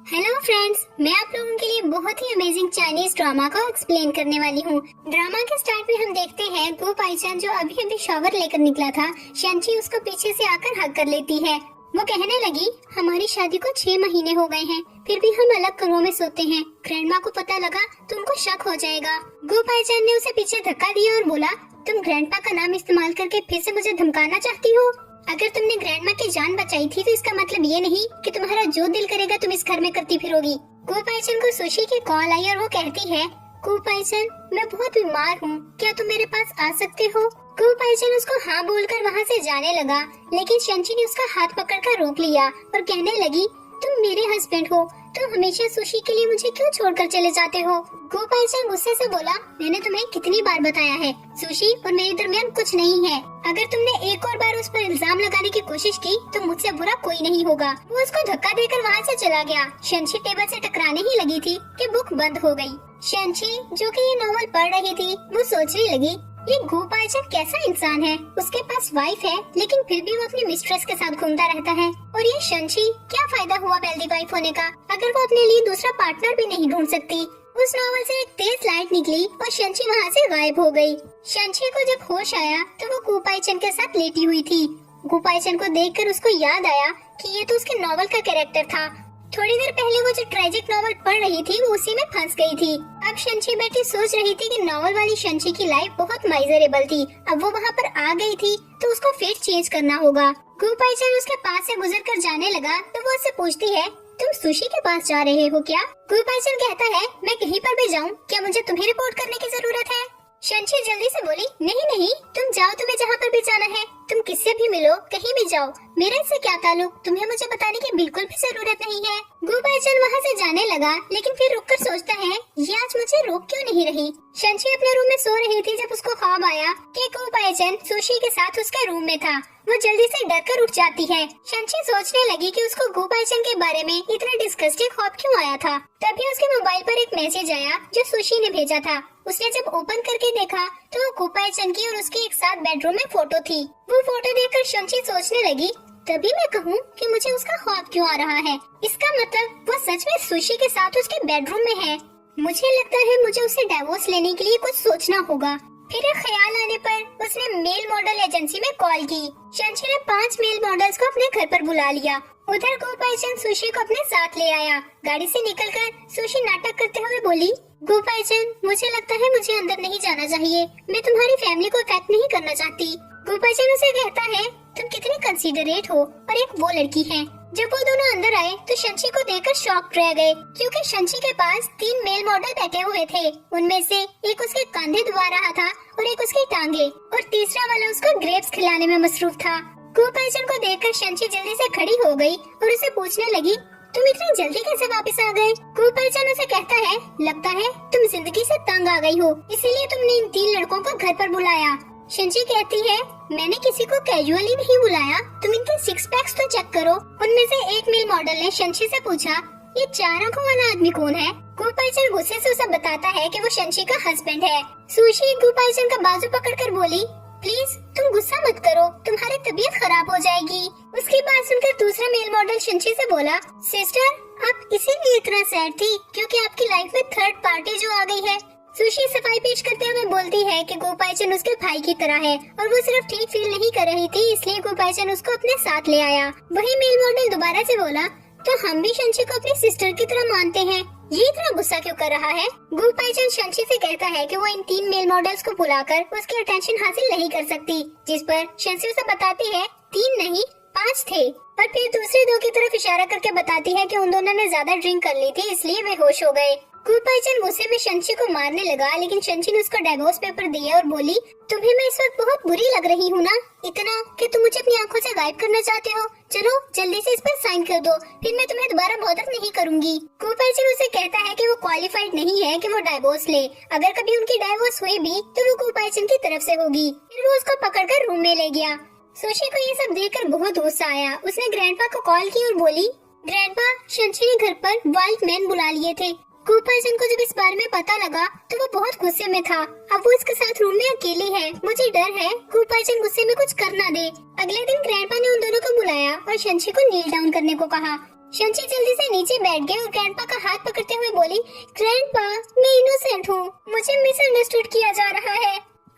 Hello friends, मैं आप लोगों के लिए बहुत ही अमेजिंग चाइनीज ड्रामा को एक्सप्लेन करने वाली हूँ। ड्रामा के स्टार्ट में हम देखते हैं गो पाइचान जो अभी अभी शॉवर लेकर निकला था, शंची उसको पीछे से आकर हग कर लेती है। वो कहने लगी, हमारी शादी को 6 महीने हो गए हैं, फिर भी हम अलग कमरों में सोते हैं। ग्रैंडमा को पता लगा तो उनको शक हो जाएगा। गो पाइचान ने उसे पीछे धक्का दिया और बोला, तुम ग्रैंडपा का नाम इस्तेमाल करके फिर से मुझे धमकाना चाहती हो? अगर तुमने ग्रैंडमा की जान बचाई थी तो इसका मतलब ये नहीं कि तुम्हारा जो दिल करेगा तुम इस घर में करती फिरोगी। गो पाइचान को सुशी की कॉल आई और वो कहती है, गो पाइचान मैं बहुत बीमार हूँ, क्या तुम मेरे पास आ सकते हो? गो पाइचान उसको हाँ बोलकर वहाँ से जाने लगा, लेकिन शंची ने उसका हाथ पकड़कर रोक लिया और कहने लगी, तुम मेरे हस्बैंड हो, तुम हमेशा सुशी के लिए मुझे क्यों छोड़कर चले जाते हो? गो पाइचान गुस्से से बोला, मैंने तुम्हें कितनी बार बताया है, सुशी और मेरे दरमियान कुछ नहीं है। अगर तुमने एक और बार उस पर इल्जाम लगाने की कोशिश की तो मुझसे बुरा कोई नहीं होगा। वो उसको धक्का देकर वहाँ से चला गया। शंची टेबल से टकराने ही लगी थी कि बुक बंद हो गई। शंची जो कि ये नॉवल पढ़ रही थी, वो सोचने लगी, ये गो पाइचान कैसा इंसान है? उसके पास वाइफ है लेकिन फिर भी वो अपनी मिस्ट्रेस के साथ घूमता रहता है। और ये शंची, क्या फायदा हुआ वेल्दी वाइफ होने का अगर वो अपने लिए दूसरा पार्टनर भी नहीं ढूंढ सकती। उस नॉवल से एक तेज लाइट निकली और शंची वहाँ से गायब हो गई। शंची को जब होश आया तो वो गो पाइचान के साथ लेटी हुई थी। गो पाइचान को देखकर उसको याद आया कि ये तो उसके नॉवल का कैरेक्टर था। थोड़ी देर पहले वो जो ट्रेजिक नॉवल पढ़ रही थी वो उसी में फंस गई थी। अब शंची बैठी सोच रही थी कि नॉवल वाली शंची की लाइफ बहुत माइजरेबल थी। अब वो वहाँ पर आ गई थी तो उसको फेट चेंज करना होगा। गो पाइचान उसके पास से गुजर कर जाने लगा तो वो उससे पूछती है, तुम सुशी के पास जा रहे हो क्या? गो पाइचान कहता है, मैं कहीं पर भी जाऊँ, क्या मुझे तुम्हें रिपोर्ट करने की जरूरत है? शंची जल्दी से बोली, नहीं नहीं, तुम जाओ, तुम्हें जहाँ पर भी जाना है, तुम किससे भी मिलो, कहीं भी जाओ, मेरा इससे क्या ताल्लुक, तुम्हें मुझे बताने की बिल्कुल भी जरूरत नहीं है। गो पाइचान वहाँ से जाने लगा, लेकिन फिर रुककर सोचता है, ये आज मुझे रोक क्यों नहीं रही? शंची अपने रूम में सो रही थी जब उसको ख्वाब आया कि गो पाइचान सुशी के साथ उसके रूम में था। वो जल्दी से डर कर उठ जाती है। शंची सोचने लगी कि उसको गो पाइचान के बारे में इतना डिस्गस्टिंग ख्वाब क्यों आया था। तभी उसके मोबाइल पर एक मैसेज आया जो सुशी ने भेजा था। उसने जब ओपन करके देखा तो वो गो पाइचान की और उसके एक साथ बेडरूम में फोटो थी। वो फोटो देखकर शंची सोचने लगी, तभी मैं कहूँ कि मुझे उसका ख्वाब क्यों आ रहा है। इसका मतलब वो सच में सुशी के साथ उसके बेडरूम में है। मुझे लगता है मुझे उसे डाइवोर्स लेने के लिए कुछ सोचना होगा। फिर एक ख्याल आने पर उसने मेल मॉडल एजेंसी में कॉल की। शंची ने 5 मेल मॉडल्स को अपने घर पर बुला लिया। उधर गो पाइचान सुशी को अपने साथ ले आया। गाड़ी से निकलकर सुशी नाटक करते हुए बोली, गो पाइचान मुझे लगता है मुझे अंदर नहीं जाना चाहिए, मैं तुम्हारी फैमिली को अफेक्ट नहीं करना चाहती। गो पाइचान उसे कहता है, तुम कितने कंसीडरेट हो, और एक वो लड़की है। जब वो दोनों अंदर आए तो शंची को देखकर शॉक रह गए, क्योंकि शंची के पास 3 मेल मॉडल बैठे हुए थे। उनमें से एक उसके कंधे दबा रहा था और एक उसकी टांगे, और तीसरा वाला उसको ग्रेप्स खिलाने में मसरूफ था। गो पाइचान को देखकर शंची जल्दी से खड़ी हो गई और उसे पूछने लगी, तुम इतनी जल्दी कैसे वापस आ गए? गो पाइचान उसे कहता है, लगता है तुम जिंदगी से तंग आ गई हो, इसीलिए तुमने इन 3 लड़कों को घर पर बुलाया। शंची कहती है, मैंने किसी को कैजुअली नहीं बुलाया, तुम इनके 6 पैक्स तो चेक करो। उनमें से एक मेल मॉडल ने शंची से पूछा, ये 4 आंखों वाला आदमी कौन है? गो पाइचान गुस्से से उसे बताता है कि वो शंची का हस्बैंड है। सुशी गो पाइचान का बाजू पकड़कर बोली, प्लीज तुम गुस्सा मत करो, तुम्हारी तबीयत खराब हो जाएगी। उसकी बात सुनकर दूसरा मेल मॉडल शंची से बोला, सिस्टर आप इसीलिए इतना सैड थी क्योंकि आपकी लाइफ में थर्ड पार्टी जो आ गई है। सुशी सफाई पेश करते हुए बोलती है कि गो पाइचान उसके भाई की तरह है और वो सिर्फ ठीक फील नहीं कर रही थी, इसलिए गो पाइचान उसको अपने साथ ले आया। वही मेल मॉडल दोबारा से बोला, तो हम भी शंची को अपनी सिस्टर की तरह मानते हैं, ये इतना गुस्सा क्यों कर रहा है? गो पाइचान शंची से कहता है कि वो इन 3 मेल मॉडल्स को बुलाकर उसकी अटेंशन हासिल नहीं कर सकती, जिस पर शंची उसे बताती है 3 नहीं 5 थे, और फिर दूसरे 2 की तरफ इशारा करके बताती है कि उन दोनों ने ज्यादा ड्रिंक कर ली थी इसलिए बेहोश हो गए। गो पाइचान गुस्से में शंची को मारने लगा, लेकिन शंची ने उसको डाइवोर्स पेपर दिया और बोली, तुम्हें मैं इस वक्त बहुत बुरी लग रही हूँ ना, इतना कि तुम मुझे अपनी आंखों से गायब करना चाहते हो। चलो जल्दी से इस पर साइन कर दो, फिर मैं तुम्हें दोबारा बॉदर नहीं करूंगी। गो पाइचान उसे कहता है कि वो क्वालिफाइड नहीं है कि वो डाइवोर्स ले, अगर कभी उनकी डाइवोर्स हुई भी तो वो गो पाइचान की तरफ से होगी। फिर वो उसको पकड़कर रूम में ले गया। सुशी को ये सब देखकर बहुत गुस्सा आया। उसने ग्रैंडपा को कॉल की और बोली, ग्रैंडपा शंची ने घर पर वाइल्ड मैन बुला लिए थे। गो पाइचान को जब इस बारे में पता लगा तो वो बहुत गुस्से में था। अब वो इसके साथ रूम में अकेली है, मुझे डर है गो पाइचान गुस्से में कुछ कर ना दे। अगले दिन ग्रैंडपा ने उन दोनों को बुलाया और शंची को नील डाउन करने को कहा। शंची जल्दी से नीचे बैठ गई और ग्रैंडपा का हाथ पकड़ते हुए बोली, ग्रैंडपा, मैं इनोसेंट हूँ, मुझे मिसअंडरस्टूड किया जा रहा है,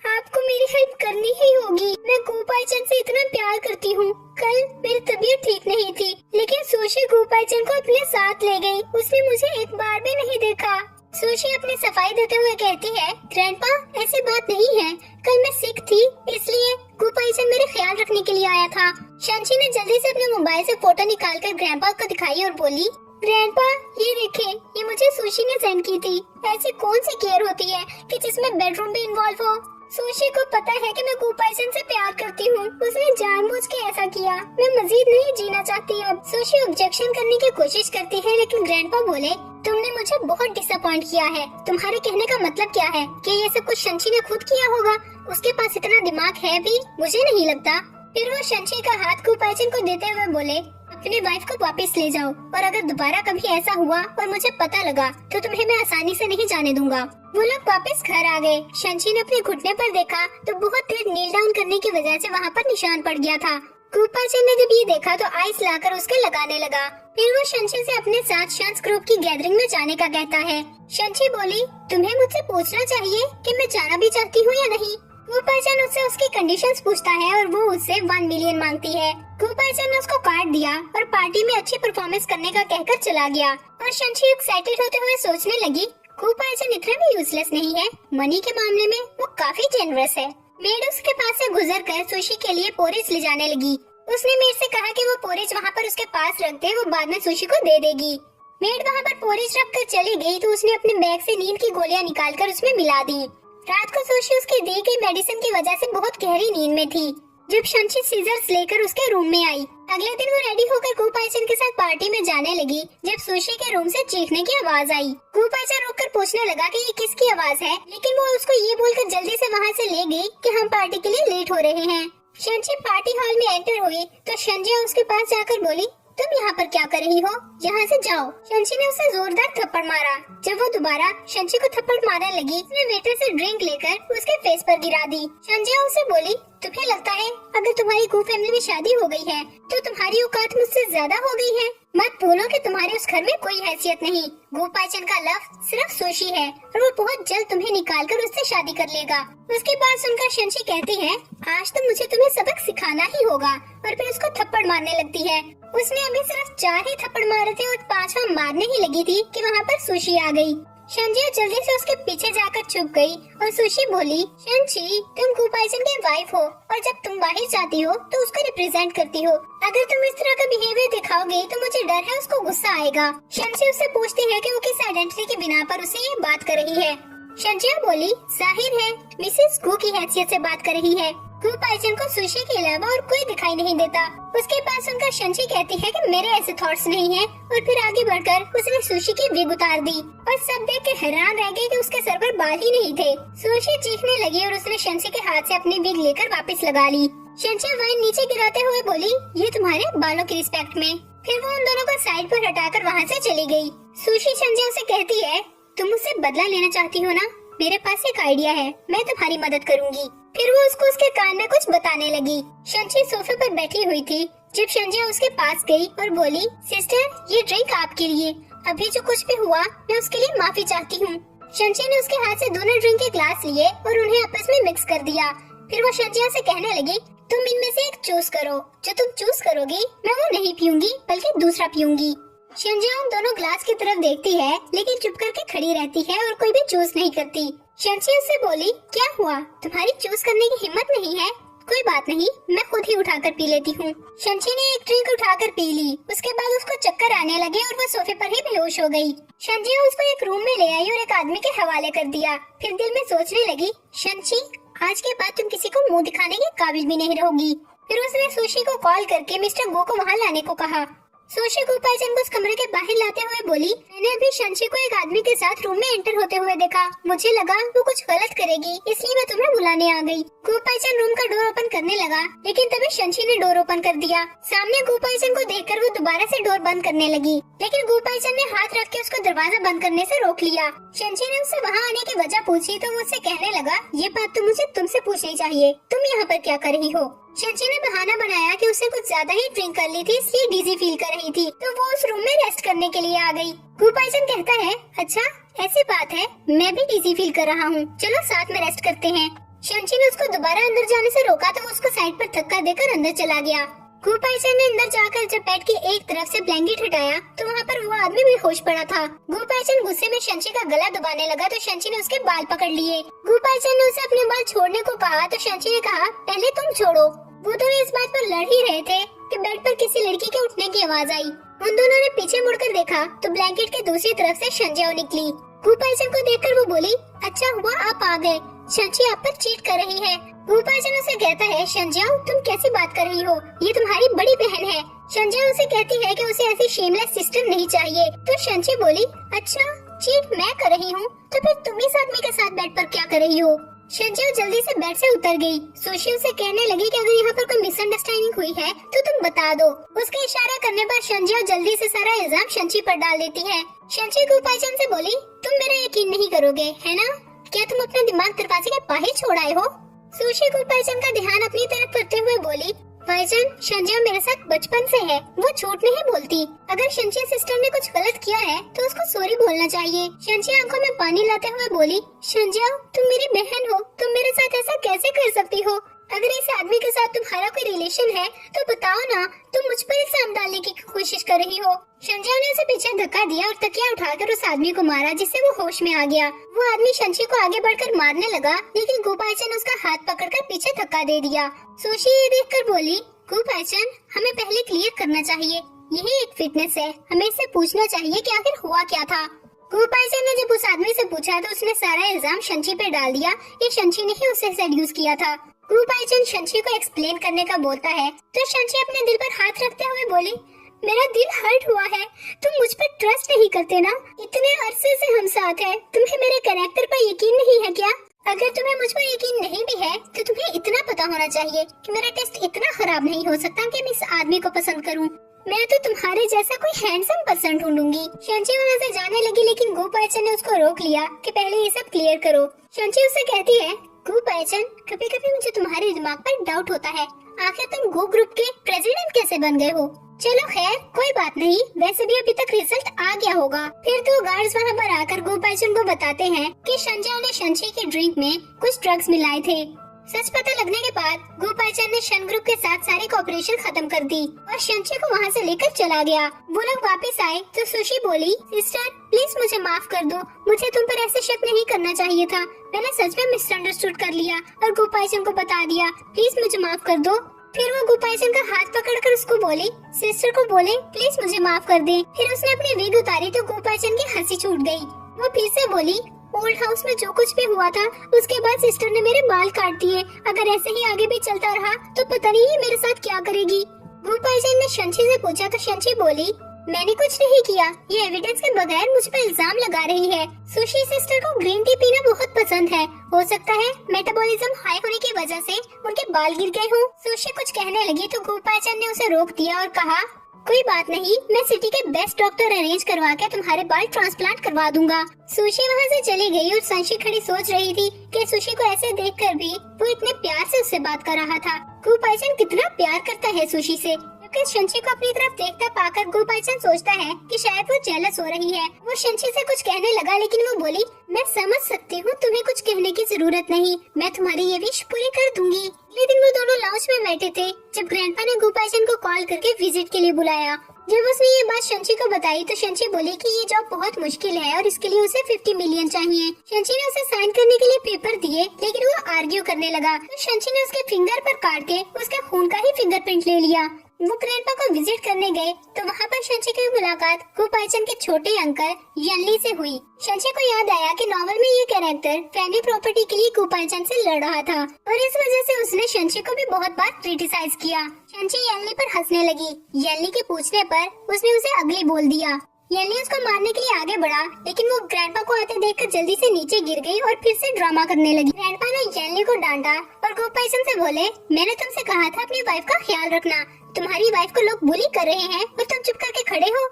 आपको मेरी हेल्प करनी ही होगी। मैं गोपाईचन से इतना प्यार करती हूँ। कल मेरी तबीयत ठीक नहीं थी, लेकिन सुशी गोपाईचन को अपने साथ ले गई। उसने मुझे एक बार भी नहीं देखा। सुशी अपनी सफाई देते हुए कहती है, ग्रैंडपा, ऐसी बात नहीं है, कल मैं सिक थी, इसलिए गोपाईचन मेरे ख्याल रखने के लिए आया था। शंची ने जल्दी से अपने मोबाइल से फोटो निकालकर ग्रैंडपा को दिखाई और बोली, ग्रैंडपा, ये देखें, ये मुझे सुशी ने सेंड की थी। ऐसी कौन सी केयर होती है कि जिसमें बेडरूम भी इन्वॉल्व हो। सुशी को पता है कि मैं गोपाईचन से प्यार करती हूँ, उसने जानबूझ के ऐसा किया। मैं मजीद नहीं जीना चाहती अब। सुशी ऑब्जेक्शन करने की कोशिश करती है, लेकिन ग्रैंडपा बोले, तुमने मुझे बहुत डिसअपॉइंट किया है। तुम्हारे कहने का मतलब क्या है कि ये सब कुछ शंची ने खुद किया होगा? उसके पास इतना दिमाग है भी? मुझे नहीं लगता। फिर वो शंची का हाथ गोपाईचन को देते हुए बोले, अपनी वाइफ को वापस ले जाओ, और अगर दोबारा कभी ऐसा हुआ और मुझे पता लगा तो तुम्हें मैं आसानी से नहीं जाने दूंगा। वो लोग वापस घर आ गए। शंची ने अपने घुटने पर देखा तो बहुत देर नील डाउन करने की वजह से वहाँ पर निशान पड़ गया था। गोपाईचन ने जब ये देखा तो आइस लाकर उसके लगाने लगा। फिर वो शंची से अपने साथ शांस ग्रुप की गैदरिंग में जाने का कहता है। शंची बोली, तुम्हें मुझसे पूछना चाहिए कि मैं जाना भी चाहती हूँ या नहीं। गोपाईचन उससे उसकी कंडीशंस पूछता है और वो उससे 1 मिलियन मांगती है। गोपाईचन ने उसको कार्ड दिया और पार्टी में अच्छी परफॉर्मेंस करने का कहकर चला गया। और शंची एक्साइटेड होते हुए सोचने लगी, गोपाईचन इतना भी यूजलेस नहीं है, मनी के मामले में वो काफी जेनरस है। मेड उसके पास से गुजरकर सुशी के लिए पोरिज ले जाने लगी। उसने मेड से कहा कि वो पोरिज वहाँ पर उसके पास रख दे, वो बाद में सुशी को दे देगी। मेड वहाँ पर पोरिज रख कर चली गई तो उसने अपने बैग से नींद की गोलियां निकालकर उसमें मिला दी। रात को सुशी उसकी दी गई मेडिसिन की वजह से बहुत गहरी नींद में थी। जब शंची सीजर्स लेकर उसके रूम में आई, अगले दिन वो रेडी होकर गोपाईचन के साथ पार्टी में जाने लगी। जब सुशी के रूम से चीखने की आवाज आई, गोपाईचन रुककर पूछने लगा कि ये किसकी आवाज है, लेकिन वो उसको ये बोलकर जल्दी से वहाँ से ले गई कि हम पार्टी के लिए लेट हो रहे हैं। शंची पार्टी हॉल में एंटर हुई तो शंजिया उसके पास जाकर बोली, तुम यहाँ पर क्या कर रही हो? यहाँ से जाओ। शंची ने उसे जोरदार थप्पड़ मारा। जब वो दोबारा शंची को थप्पड़ मारने लगी, उसने वेटर से ड्रिंक लेकर उसके फेस पर गिरा दी। शंजिया उसे बोली, तुम्हें लगता है अगर तुम्हारी गो फैमिली में शादी हो गई है तो तुम्हारी औकात मुझसे ज्यादा हो गई है? मत बोलो कि तुम्हारे उस घर में कोई हैसियत नहीं। गोपाईचन का लव सिर्फ सुशी है और वो बहुत जल्द तुम्हें निकालकर उससे शादी कर लेगा। उसकी बात सुनकर शंची कहती है, आज तो मुझे तुम्हें सबक सिखाना ही होगा, और फिर उसको थप्पड़ मारने लगती है। उसने अभी सिर्फ 4 ही थप्पड़ मारे थे और 5वां मारने ही लगी थी कि वहाँ पर सुशी आ गई। शंजिया जल्दी से उसके पीछे जाकर छुप गई और सुशी बोली, शंची, तुम गोपाईचन की वाइफ हो और जब तुम बाहर जाती हो तो उसको रिप्रेजेंट करती हो। अगर तुम इस तरह का बिहेवियर दिखाओगे तो मुझे डर है उसको गुस्सा आएगा। शंची उससे पूछती है कि वो किस आइडेंटिटी की बिना पर उसे ये बात कर रही है। शंजिया बोली, जाहिर है मिसेस गो की हैसियत से बात कर रही है। गोपाईचन को सुशी के अलावा और कोई दिखाई नहीं देता। उसके पास सुनकर शंची कहती है कि मेरे ऐसे थॉट्स नहीं हैं, और फिर आगे बढ़कर उसने सुशी की विग उतार दी और सब देख के हैरान रह गए कि उसके सर पर बाल ही नहीं थे। सुशी चीखने लगी और उसने शंची के हाथ से अपनी विग लेकर वापस लगा ली। शंची वाइन नीचे गिराते हुए बोली, ये तुम्हारे बालों की रिस्पेक्ट में। फिर वो उन दोनों को साइड पर हटाकर वहाँ से चली गई। सुशी शंजिया से कहती है, तुम मुझसे बदला लेना चाहती हो ना? मेरे पास एक आइडिया है, मैं तुम्हारी मदद करूंगी। फिर वो उसको उसके कान में कुछ बताने लगी। शंची सोफे पर बैठी हुई थी जब शंजिया उसके पास गई और बोली, सिस्टर, ये ड्रिंक आपके लिए। अभी जो कुछ भी हुआ मैं उसके लिए माफी चाहती हूँ। शंची ने उसके हाथ से दोनों ड्रिंक के ग्लास लिए और उन्हें आपस में मिक्स कर दिया। फिर वो शंजिया से कहने लगी, तुम इनमें से एक चूज करो। जो तुम चूज करोगी मैं वो नहीं पीऊंगी बल्कि दूसरा पीऊंगी। शंजिया उन दोनों ग्लास की तरफ देखती है लेकिन चुप करके खड़ी रहती है और कोई भी चूज नहीं करती। शंची उससे बोली, क्या हुआ? तुम्हारी चूज करने की हिम्मत नहीं है? कोई बात नहीं, मैं खुद ही उठाकर पी लेती हूँ। शंची ने एक ड्रिंक उठाकर पी ली। उसके बाद उसको चक्कर आने लगे और वो सोफे पर ही बेहोश हो गई। शंची उसको एक रूम में ले आई और एक आदमी के हवाले कर दिया। फिर दिल में सोचने लगी, शंची, आज के बाद तुम किसी को मुंह दिखाने के काबिल भी नहीं रहोगी। फिर उसने सुशी को कॉल करके मिस्टर गो को वहाँ लाने को कहा। सुशी गोपाईचन को उस कमरे के बाहर लाते हुए बोली, मैंने अभी शंची को एक आदमी के साथ रूम में एंटर होते हुए देखा। मुझे लगा वो कुछ गलत करेगी, इसलिए मैं तुम्हें बुलाने आ गई। गोपाईचन रूम का डोर ओपन करने लगा, लेकिन तभी शंची ने डोर ओपन कर दिया। सामने गोपाईचन को देखकर वो दोबारा से डोर बंद करने लगी, लेकिन गोपाईचन ने हाथ रख के उसको दरवाजा बंद करने से रोक लिया। शंची ने उससे वहाँ आने की वजह पूछी तो वो उससे कहने लगा, ये बात तो मुझे तुमसे पूछनी चाहिए, तुम यहाँ पर क्या कर रही हो? शंची ने बहाना बनाया कि उसने कुछ ज्यादा ही ड्रिंक कर ली थी, इसलिए डिजी फील कर रही थी, तो वो उस रूम में रेस्ट करने के लिए आ गई। गुपाइचन कहता है, अच्छा ऐसी बात है, मैं भी डिजी फील कर रहा हूँ, चलो साथ में रेस्ट करते हैं। शंची ने उसको दोबारा अंदर जाने से रोका तो वो उसको साइड पर धक्का देकर अंदर चला गया। गुपाइचन ने अंदर जाकर जब बेड की एक तरफ से ब्लैंकेट हटाया तो वहाँ पर वो आदमी भी होश पड़ा था। गुपाइचन गुस्से में शंची का गला दबाने लगा तो शंची ने उसके बाल पकड़ लिए। गुपाइचन ने उसे अपने बाल छोड़ने को कहा तो शंची ने कहा, पहले तुम छोड़ो। वो दोनों इस बात पर लड़ ही रहे थे कि बेड पर किसी लड़की के उठने की आवाज आई। उन दोनों ने पीछे मुड़कर देखा तो ब्लैंकेट के दूसरी तरफ से शंजियाओ निकली। गुपाइचन को देखकर वो बोली, अच्छा हुआ आप आ गए, शंची आप पर चीट कर रही है। गुपाइचन उसे कहता है, शंजियाओ तुम कैसी बात कर रही हो, ये तुम्हारी बड़ी बहन है। शंजियाओ उसे कहती है कि उसे ऐसी शेमलेस सिस्टर नहीं चाहिए। तो शंची बोली, अच्छा चीट मैं कर रही हूँ तो फिर तुम इस आदमी के साथ बेड पर क्या कर रही हो। शंजियाओ जल्दी से बेड से उतर गई। सुशी उसे कहने लगी कि अगर यहाँ पर कोई मिसअंडरस्टैंडिंग हुई है तो तुम बता दो। उसके इशारा करने पर शंजियाओ जल्दी से सारा इल्जाम शंची पर डाल देती है। शंची गुपाइचन से बोली, तुम मेरा यकीन नहीं करोगे है ना, क्या तुम अपना दिमाग दरवाजे के बाहर छोड़ आए हो। सुशी गुपाइचन का ध्यान अपनी तरफ करते हुए बोली, भाईजान शंजियाओ मेरे साथ बचपन से है, वो झूठ नहीं बोलती। अगर शंची सिस्टर ने कुछ गलत किया है तो उसको सॉरी बोलना चाहिए। शंची आंखों में पानी लाते हुए बोली, शंजियाओ तुम मेरी बहन हो, तुम मेरे साथ ऐसा कैसे कर सकती हो। अगर इस आदमी के साथ तुम्हारा कोई रिलेशन है तो बताओ ना, तुम मुझ पर इल्जाम डालने की कोशिश कर रही हो। शंजियाओ ने उसे पीछे धक्का दिया और तकिया उठाकर उस आदमी को मारा जिससे वो होश में आ गया। वो आदमी शंची को आगे बढ़कर मारने लगा लेकिन गुपाइचन उसका हाथ पकड़कर पीछे धक्का दे दिया। सुशी ये देखकर बोली, गुपाइचन हमें पहले क्लियर करना चाहिए, यही एक फिटनेस है, हमें इससे पूछना चाहिए कि आखिर हुआ क्या था। गुपाइचन ने जब उस आदमी से पूछा तो उसने सारा इल्जाम शंची पे डाल दिया कि शंची ने ही उसे सेड्यूस किया था। गुपाइचन शंची को एक्सप्लेन करने का बोलता है तो शंची अपने दिल पर हाथ रखते हुए बोली, मेरा दिल हर्ट हुआ है, तुम मुझ पर ट्रस्ट नहीं करते ना, इतने अरसे से हम साथ हैं, तुम्हें मेरे कैरेक्टर पर यकीन नहीं है क्या। अगर तुम्हें मुझ पर यकीन नहीं भी है तो तुम्हें इतना पता होना चाहिए कि मेरा टेस्ट इतना खराब नहीं हो सकता कि मैं इस आदमी को पसंद करूं। मैं तो तुम्हारे जैसा कोई हैंडसम पर्सन ढूंढूंगी। शंची वहाँ से जाने लगी लेकिन गुपाइचन ने उसको रोक लिया कि पहले ये सब क्लियर करो। शंची उससे कहती है, गुपाइचन कभी कभी मुझे तुम्हारे दिमाग पर डाउट होता है, आखिर तुम गो ग्रुप के प्रेसिडेंट कैसे बन गए हो। चलो खैर कोई बात नहीं, वैसे भी अभी तक रिजल्ट आ गया होगा। फिर दो गार्ड्स वहाँ पर आकर गुपाइचन को बताते हैं कि शंजियाओ ने शंची के ड्रिंक में कुछ ड्रग्स मिलाए थे। सच पता लगने के बाद गुपाइचन ने शन ग्रुप के साथ सारी कॉपरेशन खत्म कर दी और शंची को वहाँ से लेकर चला गया। वो लोग वापस आए तो सुशी बोली, सिस्टर प्लीज मुझे माफ कर दो, मुझे तुम पर ऐसे शक नहीं करना चाहिए था, मैंने सच में मिसअंडरस्टूड कर लिया और गुपाइचन को बता दिया, प्लीज मुझे माफ कर दो। फिर वो गुपाइचन का हाथ पकड़कर उसको बोली, सिस्टर को बोले प्लीज मुझे माफ कर दे। फिर उसने अपनी विग उतारी तो गुपाइचन की हंसी छूट गई। वो फिर से बोली, ओल्ड हाउस में जो कुछ भी हुआ था उसके बाद सिस्टर ने मेरे बाल काट दिए, अगर ऐसे ही आगे भी चलता रहा तो पता नहीं ये मेरे साथ क्या करेगी। गुपाइचन ने शंची से पूछा तो शंची बोली, मैंने कुछ नहीं किया, ये एविडेंस के बगैर मुझ पर इल्जाम लगा रही है। सुशी सिस्टर को ग्रीन टी पीना बहुत पसंद है, हो सकता है मेटाबॉलिज्म हाई होने की वजह से उनके बाल गिर गए हों। सुशी कुछ कहने लगी तो गुपाइचन ने उसे रोक दिया और कहा, कोई बात नहीं, मैं सिटी के बेस्ट डॉक्टर अरेंज करवा के तुम्हारे बाल ट्रांसप्लांट करवा दूंगा। सुशी वहाँ से चली गई और संशी खड़ी सोच रही थी कि सुशी को ऐसे देखकर भी वो इतने प्यार से उससे बात कर रहा था। गुपाइचन कितना प्यार करता है सुशी से, क्योंकि शंची को अपनी तरफ देखता पाकर गुपाइचन सोचता है कि शायद वो जेलस हो रही है। वो शंची से कुछ कहने लगा लेकिन वो बोली, मैं समझ सकती हूँ, तुम्हें कुछ कहने की जरूरत नहीं, मैं तुम्हारी ये विश पूरी कर दूंगी। अगले दिन वो दोनों लाउंज में बैठे थे जब ग्रैंडपा ने गुपाइचन को कॉल करके विजिट के लिए बुलाया। जब उसने ये बात शंची को बताई तो शंची बोली कि ये जॉब बहुत मुश्किल है और इसके लिए उसे 50 मिलियन चाहिए। शंची ने उसे साइन करने के लिए पेपर दिए लेकिन वो आर्ग्यू करने लगा तो शंची ने उसके फिंगर पर काट के उसके खून का ही फिंगरप्रिंट ले लिया। वो ग्रैंडपा को विजिट करने गए तो वहाँ पर शंची की मुलाकात गुपाइचन के छोटे अंकल यनली से हुई। शंची को याद आया कि नॉवल में ये कैरेक्टर फैमिली प्रॉपर्टी के लिए गुपाइचन से लड़ रहा था और इस वजह से उसने शंची को भी बहुत बार क्रिटिसाइज किया। शंची यनली पर हंसने लगी। यनली के पूछने पर उसने उसे अगली बोल दिया। यनली उसको मारने के लिए आगे बढ़ा लेकिन वो ग्रैंडपा को आते देखकर जल्दी से नीचे गिर गई और फिर से ड्रामा करने लगी। ग्रैंडपा ने यनली को डांटा और गुपाइचन से बोले, मैंने तुमसे कहा था अपनी वाइफ का ख्याल रखना, तुम्हारी वाइफ को लोग बुली कर रहे हैं और तुम चुप करके खड़े हो।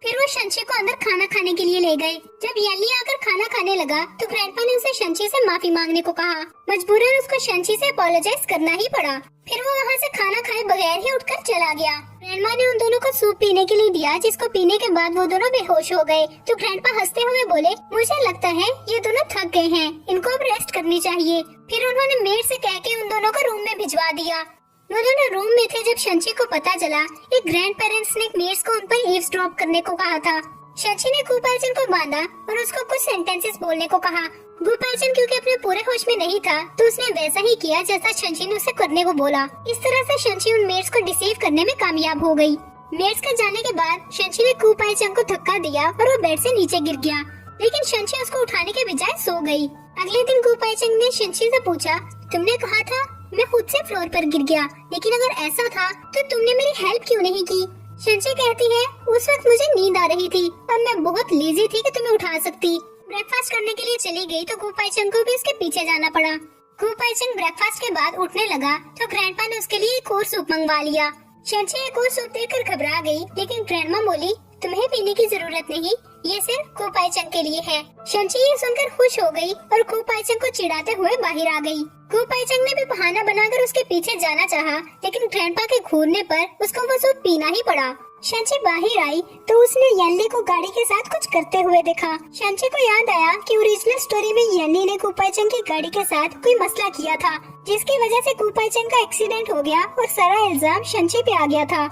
फिर वो शंची को अंदर खाना खाने के लिए ले गए। जब यल्ली आकर खाना खाने लगा तो ग्रैंडपा ने उसे शंची से माफी मांगने को कहा। मजबूरन उसको शंची से अपोलोजाइज करना ही पड़ा। फिर वो वहाँ से खाना खाए बगैर ही उठकर चला गया। ग्रैंडमा ने उन दोनों को सूप पीने के लिए दिया, जिसको पीने के बाद वो दोनों बेहोश हो गए। तो ग्रैंडपा हंसते हुए बोले, मुझे लगता है ये दोनों थक गए हैं, इनको अब रेस्ट करनी चाहिए। फिर उन्होंने मेड से कह के उन दोनों को रूम में भिजवा दिया। वो दोनों रूम में थे जब शंची को पता चला एक ग्रैंड पेरेंट्स ने मेड्स को उन पर ईव्सड्रॉप करने को कहा था। शंची ने गुपाइचन को बांधा और उसको कुछ सेंटेंसेस बोलने को कहा। गुपाइचन क्योंकि अपने पूरे होश में नहीं था तो उसने वैसा ही किया जैसा शंची ने उसे करने को बोला। इस तरह से शंची उन मेड्स को डिसीव करने में कामयाब हो गई। मेड्स के जाने के बाद शंची ने गुपाइचन को धक्का दिया और वो बेड से नीचे गिर गया, लेकिन शंची उसको उठाने के बजाय सो गई। अगले दिन गुपाइचन ने शंची से पूछा, तुमने कहा था मैं खुद से फ्लोर पर गिर गया, लेकिन अगर ऐसा था तो तुमने मेरी हेल्प क्यों नहीं की? शंची कहती है, उस वक्त मुझे नींद आ रही थी और मैं बहुत लेजी थी कि तुम्हें उठा सकती। ब्रेकफास्ट करने के लिए चली गई तो गुपाइचन को भी उसके पीछे जाना पड़ा। गुपाइचन ब्रेकफास्ट के बाद उठने लगा तो ग्रैंडपा ने उसके लिए एक और सूप मंगवा लिया। शंची एक और सूप देखकर घबरा गई, लेकिन ग्रैंडमा बोली, तुम्हें पीने की जरूरत नहीं, ये सिर्फ गुपाइचन के लिए है। शंची ये सुनकर खुश हो गई और गुपाइचन को चिढ़ाते हुए बाहर आ गई। गुपाइचन ने भी बहाना बनाकर उसके पीछे जाना चाहा, लेकिन ग्रैंडपा के घूरने पर उसको वो सूप पीना ही पड़ा। शंची बाहर आई तो उसने यल्ली को गाड़ी के साथ कुछ करते हुए देखा। शंची को याद आया कि ओरिजिनल स्टोरी में यल्ली ने गुपाइचन की गाड़ी के साथ कोई मसला किया था, जिसकी वजह से गुपाइचन का एक्सीडेंट हो गया और सारा इल्जाम शंची पे आ गया था।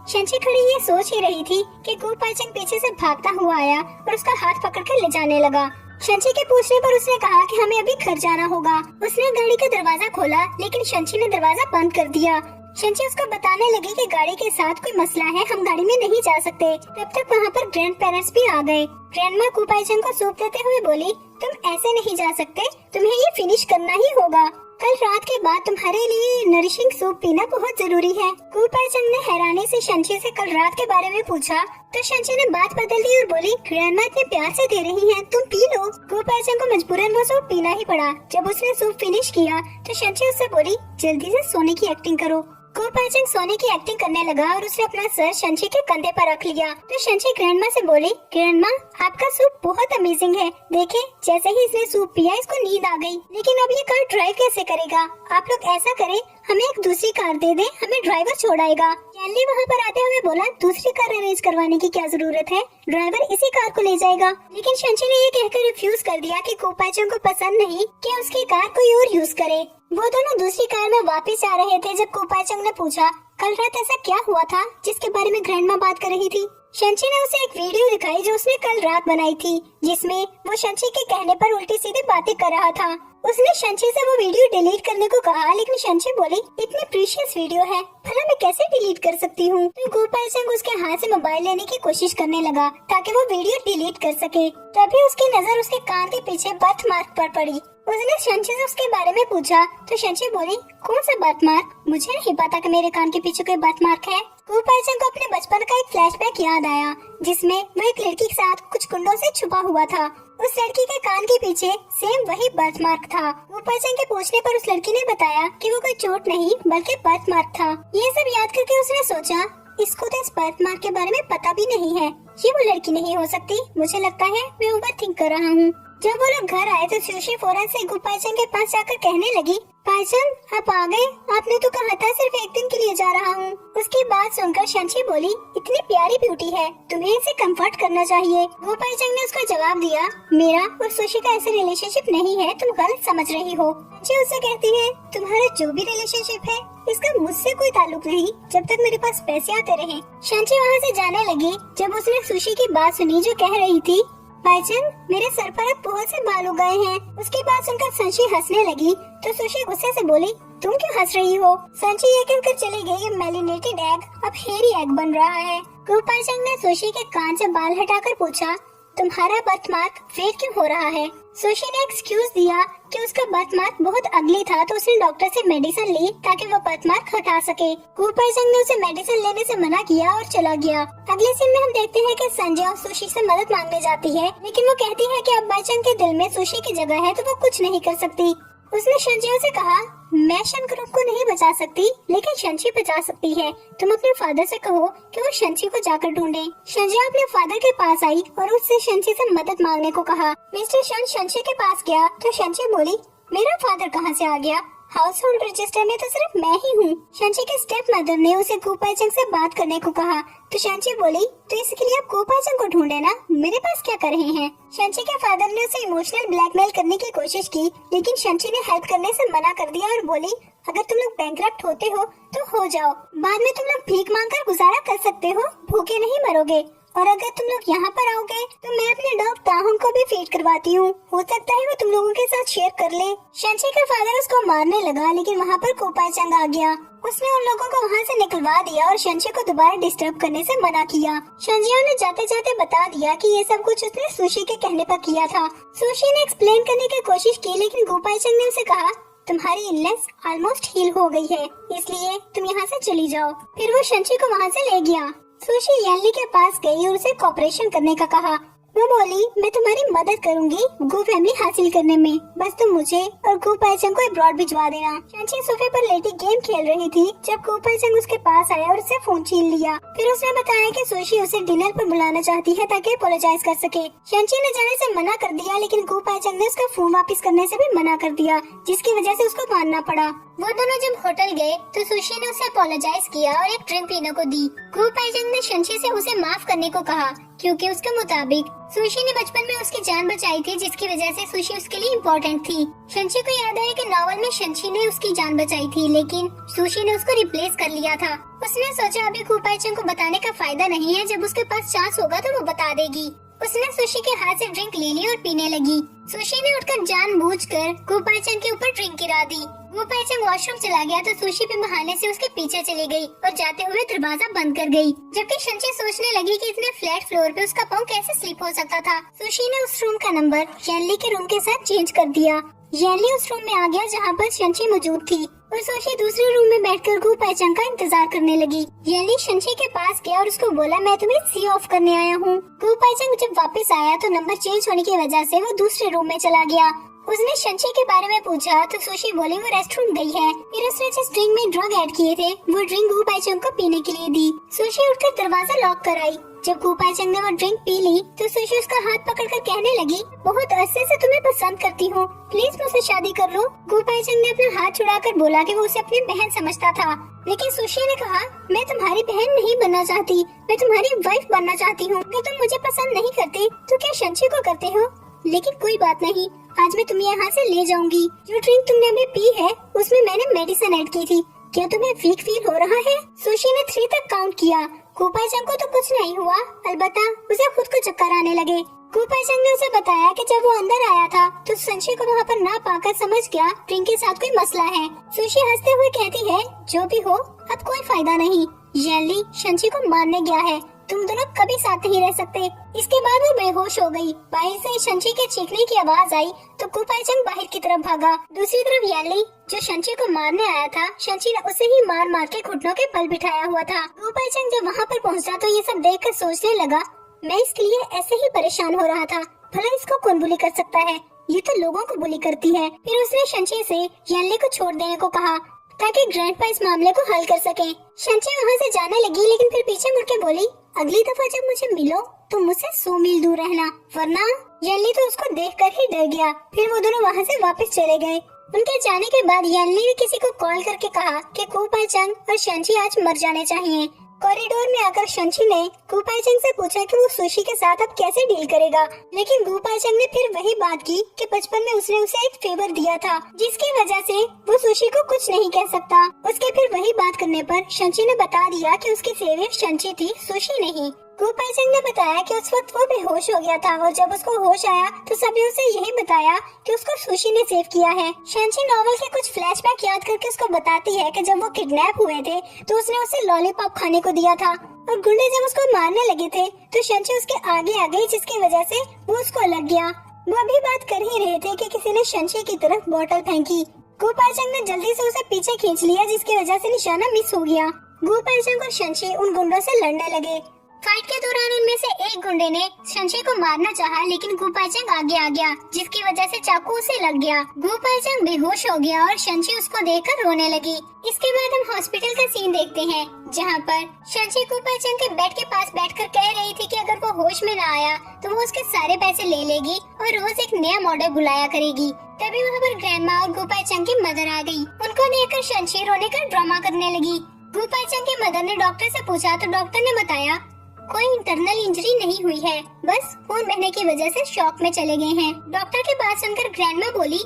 शंची खड़ी ये सोच ही रही थी कि गुपाइचन पीछे से भागता हुआ आया और उसका हाथ पकड़कर ले जाने लगा। शंची के पूछने पर उसने कहा कि हमें अभी घर जाना होगा। उसने गाड़ी का दरवाजा खोला, लेकिन शंची ने दरवाजा बंद कर दिया। शंची उसको बताने लगी कि गाड़ी के साथ कोई मसला है, हम गाड़ी में नहीं जा सकते। तब तक वहाँ पर ग्रैंड पेरेंट्स भी आ गए। ग्रैंडमा गुपाइचन को सूप देते हुए बोली, तुम ऐसे नहीं जा सकते, तुम्हें ये फिनिश करना ही होगा। कल रात के बाद तुम्हारे लिए नरिशिंग सूप पीना बहुत जरूरी है। गुपाइचन ने हैरानी से शंची से कल रात के बारे में पूछा तो शंची ने बात बदल दी और बोली, ग्रैंडमा इतने प्यार से दे रही हैं, तुम पी लो। गुपाइचन को मजबूरन वो सूप पीना ही पड़ा। जब उसने सूप फिनिश किया तो शंची उससे बोली, जल्दी से सोने की एक्टिंग करो। गुपाइचन सोने की एक्टिंग करने लगा और उसने अपना सर शंची के कंधे पर रख लिया। तो शंची ग्रैंडमा से बोली, ग्रैंडमा आपका सूप बहुत अमेजिंग है, देखें जैसे ही इसने सूप पिया इसको नींद आ गई, लेकिन अब ये कार ड्राइव कैसे करेगा? आप लोग ऐसा करें, हमें एक दूसरी कार दे दें, हमें ड्राइवर छोड़ाएगा। यल्ली वहाँ पर आते हुए बोला, दूसरी कार अरेंज करवाने की क्या जरूरत है, ड्राइवर इसी कार को ले जाएगा। लेकिन शंची ने ये कहकर रिफ्यूज कर दिया कि गुपाइचन को पसंद नहीं कि उसकी कार कोई और यूज करे। वो दोनों दूसरी कार में वापस आ रहे थे जब गुपाइचन ने पूछा, कल रात ऐसा क्या हुआ था जिसके बारे में ग्रैंडमा बात कर रही थी? शंची ने उसे एक वीडियो दिखाई जो उसने कल रात बनाई थी, जिसमें वो शंची के कहने पर उल्टी सीधी बातें कर रहा था। उसने शंची से वो वीडियो डिलीट करने को कहा, लेकिन शंची बोली, इतनी प्रीशियस वीडियो है, भला मैं कैसे डिलीट कर सकती हूँ? तो गुपाइचन उसके हाथ से मोबाइल लेने की कोशिश करने लगा ताकि वो वीडियो डिलीट कर सके। तभी उसकी नजर उसके कान के पीछे बर्थ मार्क पर पड़ी। उसने शंची से उसके बारे में पूछा तो शंची बोली, कौन सा बर्थ मार्क? मुझे नहीं पता कि मेरे कान के पीछे कोई बर्थ मार्क है। गुपाइचन को अपने बचपन का एक फ्लैशबैक याद आया, जिसमें वो एक लड़की के साथ कुछ कुंडों से छुपा हुआ था। उस लड़की के कान के पीछे सेम वही बर्थ मार्क था। गुपाइचन के पूछने पर उस लड़की ने बताया कि वो कोई चोट नहीं बल्कि बर्थ मार्क था। ये सब याद करके उसने सोचा, इसको तो इस बर्थ मार्क के बारे में पता भी नहीं है, ये वो लड़की नहीं हो सकती। मुझे लगता है मैं ओवर थिंक कर रहा हूँ। जब वो लोग घर आए तो सुशी फौरन से गुपाइचन के पास जाकर कहने लगी, पाइचन आप आ गए, आपने तो कहा था सिर्फ एक दिन के लिए जा रहा हूँ। उसकी बात सुनकर शंची बोली, इतनी प्यारी ब्यूटी है, तुम्हें इसे कंफर्ट करना चाहिए। गुपाइचन ने उसका जवाब दिया, मेरा और सुशी का ऐसा रिलेशनशिप नहीं है, तुम गलत समझ रही हो। शंची उससे कहती है, तुम्हारा जो भी रिलेशनशिप है इसका मुझसे कोई ताल्लुक नहीं जब तक मेरे पास पैसे आते रहे। शंची वहाँ से जाने लगी जब उसने सुशी की बात सुनी जो कह रही थी, पाइचन मेरे सर पर अब बहुत से बाल उग गए हैं। उसकी बात सुनकर संशी हंसने लगी तो सुशी गुस्से से बोली, तुम क्यों हंस रही हो? संशी ये कहकर चली गई, मेलिनेटेड एग अब हेयरी एग बन रहा है। गुपाइचन ने सुशी के कान से बाल हटाकर पूछा, तुम्हारा बर्थ मार्क फेड क्यों हो रहा है? सुशी ने एक्सक्यूज दिया कि उसका बर्थ मार्क बहुत अगली था तो उसने डॉक्टर से मेडिसिन ली ताकि वो बर्थ मार्क हटा सके। गुपाइचन ने उसे मेडिसिन लेने से मना किया और चला गया। अगले सीन में हम देखते हैं कि संजय और सुशी से मदद मांगने जाती है, लेकिन वो कहती है कि अब बाइचन के दिल में सुशी की जगह है तो वो कुछ नहीं कर सकती। उसने शंजियों से कहा, मैं शंकरों को नहीं बचा सकती, लेकिन शंची बचा सकती है। तुम अपने फादर से कहो कि वो शंची को जाकर ढूंढे। शंजिया अपने फादर के पास आई और उससे शंची से मदद मांगने को कहा। मिस्टर शन शंची के पास गया तो शंची बोली, मेरा फादर कहाँ से आ गया? हाउस होल्ड रजिस्टर में तो सिर्फ मैं ही हूँ। शंची के स्टेप मदर ने उसे गोपाइचंग से बात करने को कहा तो शंची बोली, तो इसके लिए आप गोपाइचंग को ढूंढे ना, मेरे पास क्या कर रहे हैं? शंची के फादर ने उसे इमोशनल ब्लैकमेल करने की कोशिश की, लेकिन शंची ने हेल्प करने से मना कर दिया और बोली, अगर तुम लोग बैंकरप्ट होते हो तो हो जाओ, बाद में तुम लोग भीख मांगकर गुजारा कर सकते हो, भूखे नहीं मरोगे। और अगर तुम लोग यहाँ पर आओगे तो मैं अपने डॉग ताहुन को भी फीड करवाती हूँ, हो सकता है वो तुम लोगों के साथ शेयर कर ले। शंची का फादर उसको मारने लगा, लेकिन वहाँ पर गोपाइचंग आ गया। उसने उन लोगों को वहाँ से निकलवा दिया और शंची को दोबारा डिस्टर्ब करने से मना किया। शंजिया ने जाते जाते बता दिया कि ये सब कुछ उसने सुशी के कहने पर किया था। सुशी ने एक्सप्लेन करने की कोशिश की, लेकिन गोपाइचंग ने उसे कहा, तुम्हारी इलनेस ऑलमोस्ट हील हो गई है, इसलिए तुम यहाँ से चली जाओ। फिर वो शंची को वहाँ से ले गया। सुशी यानली के पास गई और उसे कॉपरेशन करने का कहा। वो बोली, मैं तुम्हारी मदद करूंगी गो फैमिली हासिल करने में, बस तुम मुझे और गोपाइचंग को अब्रॉड भिजवा देना। शंची सोफे पर लेटी गेम खेल रही थी जब गोपाइचंग उसके पास आया और उससे फोन छीन लिया। फिर उसने बताया कि सुशी उसे डिनर पर बुलाना चाहती है ताकि अपोलोजाइज कर सके। शंची ने जाने से मना कर दिया, लेकिन गोपाइचंग ने उसका फोन वापस करने से भी मना कर दिया, जिसकी वजह से उसको मानना पड़ा। वो दोनों जब होटल गए तो सुशी ने उसे अपोलोजाइज किया और एक ड्रिंक पीने को दी। गोपाइचंग ने शंची से उसे माफ करने को कहा, क्योंकि उसके मुताबिक सुशी ने बचपन में उसकी जान बचाई थी, जिसकी वजह से सुशी उसके लिए इम्पोर्टेंट थी। शंची को याद आया कि नॉवल में शंची ने उसकी जान बचाई थी, लेकिन सुशी ने उसको रिप्लेस कर लिया था। उसने सोचा अभी गोपाइचंग को बताने का फायदा नहीं है, जब उसके पास चांस होगा तो वो बता देगी। उसने सुशी के हाथ से ड्रिंक ले ली और पीने लगी। सुशी ने उठकर जानबूझकर गोपाइचंग के ऊपर ड्रिंक गिरा दी। गोपाइचंग वॉशरूम चला गया तो सुशी भी बहाने से उसके पीछे चली गई और जाते हुए दरवाजा बंद कर गई। जबकि शंची सोचने लगी कि इतने फ्लैट फ्लोर पे उसका पाँव कैसे स्लिप हो सकता था। सुशी ने उस रूम का नंबर यानली के रूम के साथ चेंज कर दिया। यानली उस रूम में आ गया जहाँ पर शंची मौजूद थी और सुशी दूसरे रूम में बैठकर गोपाइचंग का इंतजार करने लगी। यानली शंची के पास गया और उसको बोला, मैं तुम्हें सी ऑफ करने आया हूँ। गोपाइचंग जब वापस आया तो नंबर चेंज होने की वजह से वो दूसरे रूम में चला गया। उसने शंची के बारे में पूछा तो सुशी बोली वो रेस्टोरेंट गई है। फिर उसने जिस ड्रिंक में ड्रग ऐड किए थे वो ड्रिंक गोपाइचंग को पीने के लिए दी। सुशी उठकर दरवाजा लॉक कर आई। जब गोपाइचंग ने वो ड्रिंक पी ली तो सुशी उसका हाथ पकड़कर कहने लगी, बहुत अरसे से तुम्हें पसंद करती हूँ, प्लीज मुझसे शादी कर लो। गोपाइचंग ने अपना हाथ छुड़ाकर बोला कि वो उसे अपनी बहन समझता था, लेकिन सुशी ने कहा, मैं तुम्हारी बहन नहीं बनना चाहती, मैं तुम्हारी वाइफ बनना चाहती हूँ। अगर तुम मुझे पसंद नहीं करते तो क्या शंची को करते हो? लेकिन कोई बात नहीं, आज मैं तुम्हें यहाँ से ले जाऊंगी। जो ड्रिंक तुमने अभी पी है उसमें मैंने मेडिसिन ऐड की थी, क्या तुम्हें वीक फील हो रहा है? सुशी ने 3 तक काउंट किया। गोपाइचंग को तो कुछ नहीं हुआ, अलबत्ता उसे खुद को चक्कर आने लगे। गोपाइचंग ने उसे बताया कि जब वो अंदर आया था तो शंची को वहाँ पर ना पाकर समझ गया ड्रिंक के साथ कोई मसला है। सुशी हंसते हुए कहती है, जो भी हो अब कोई फायदा नहीं, यानली शंची को मारने गया है, तुम दोनों कभी साथ नहीं रह सकते। इसके बाद वो बेहोश हो गई। बाहर से शंची के चीखने की आवाज आई तो गोपाइचंग बाहर की तरफ भागा। दूसरी तरफ यानली जो शंची को मारने आया था, शंची ने उसे ही मार मार के घुटनों के बल बिठाया हुआ था। गोपाइचंग जब वहाँ पर पहुँचा तो ये सब देखकर सोचने लगा, मैं इसके लिए ऐसे ही परेशान हो रहा था, भला इसको कौन बुली कर सकता है, ये तो लोगों को बुली करती है। फिर उसने शंची से यानली को छोड़ देने को कहा ताकि ग्रैंडपा इस मामले को हल कर सके। शंची वहाँ से जाने लगी, लेकिन फिर पीछे मुड़ के बोली, अगली दफा जब मुझे मिलो तो मुझसे 100 मील दूर रहना, वरना। यानली तो उसको देखकर ही डर गया। फिर वो दोनों वहाँ से वापस चले गए। उनके जाने के बाद यानली ने किसी को कॉल करके कहा कि गोपाइचंग और शंची आज मर जाने चाहिए। कॉरिडोर में आकर शंची ने गोपाइचंग से पूछा कि वो सुशी के साथ अब कैसे डील करेगा, लेकिन गोपाइचंग ने फिर वही बात की कि बचपन में उसने उसे एक फेवर दिया था, जिसकी वजह से वो सुशी को कुछ नहीं कह सकता। उसके फिर वही बात करने पर शंची ने बता दिया कि उसकी फेवरेट शंची थी, सुशी नहीं। गोपाइचंग ने बताया कि उस वक्त वो बेहोश हो गया था और जब उसको होश आया तो सभी उसे यही बताया कि उसको सुशी ने सेव किया है। शंची नॉवल के कुछ फ्लैशबैक याद करके उसको बताती है कि जब वो किडनैप हुए थे तो उसने उसे लॉलीपॉप खाने को दिया था और गुंडे जब उसको मारने लगे थे तो शंची उसके आगे आ गई, जिसकी वजह से वो उसको लग गया। वो अभी बात कर ही रहे थे कि किसी ने शंची की तरफ बोतल फेंकी। गोपाइचंग ने जल्दी से उसे पीछे खींच लिया, जिसकी वजह से निशाना मिस हो गया। गोपाइचंग और शंची उन गुंडों से लड़ने लगे। फाइट के दौरान उनमें से एक गुंडे ने शंशी को मारना चाहा, लेकिन गुपाइचंग आगे आ गया, जिसकी वजह से चाकू उसे लग गया। गुपाइचंग बेहोश हो गया और शंशी उसको देखकर रोने लगी। इसके बाद हम हॉस्पिटल का सीन देखते हैं, जहाँ पर शंशी गुपाइचंग के बेड के पास बैठकर कह रही थी कि अगर वो होश में न आया तो वो उसके सारे पैसे ले लेगी और रोज एक नया मॉडल बुलाया करेगी। तभी वहाँ पर ग्रैंडमा और गुपाइचंग की मदर आ गई। उनको देखकर शंशी रोने का ड्रामा करने लगी। गुपाइचंग की मदर ने डॉक्टर से पूछा तो डॉक्टर ने बताया कोई इंटरनल इंजरी नहीं हुई है, बस खून बहने की वजह से शॉक में चले गए हैं। डॉक्टर की बात सुनकर ग्रैंडमा बोली,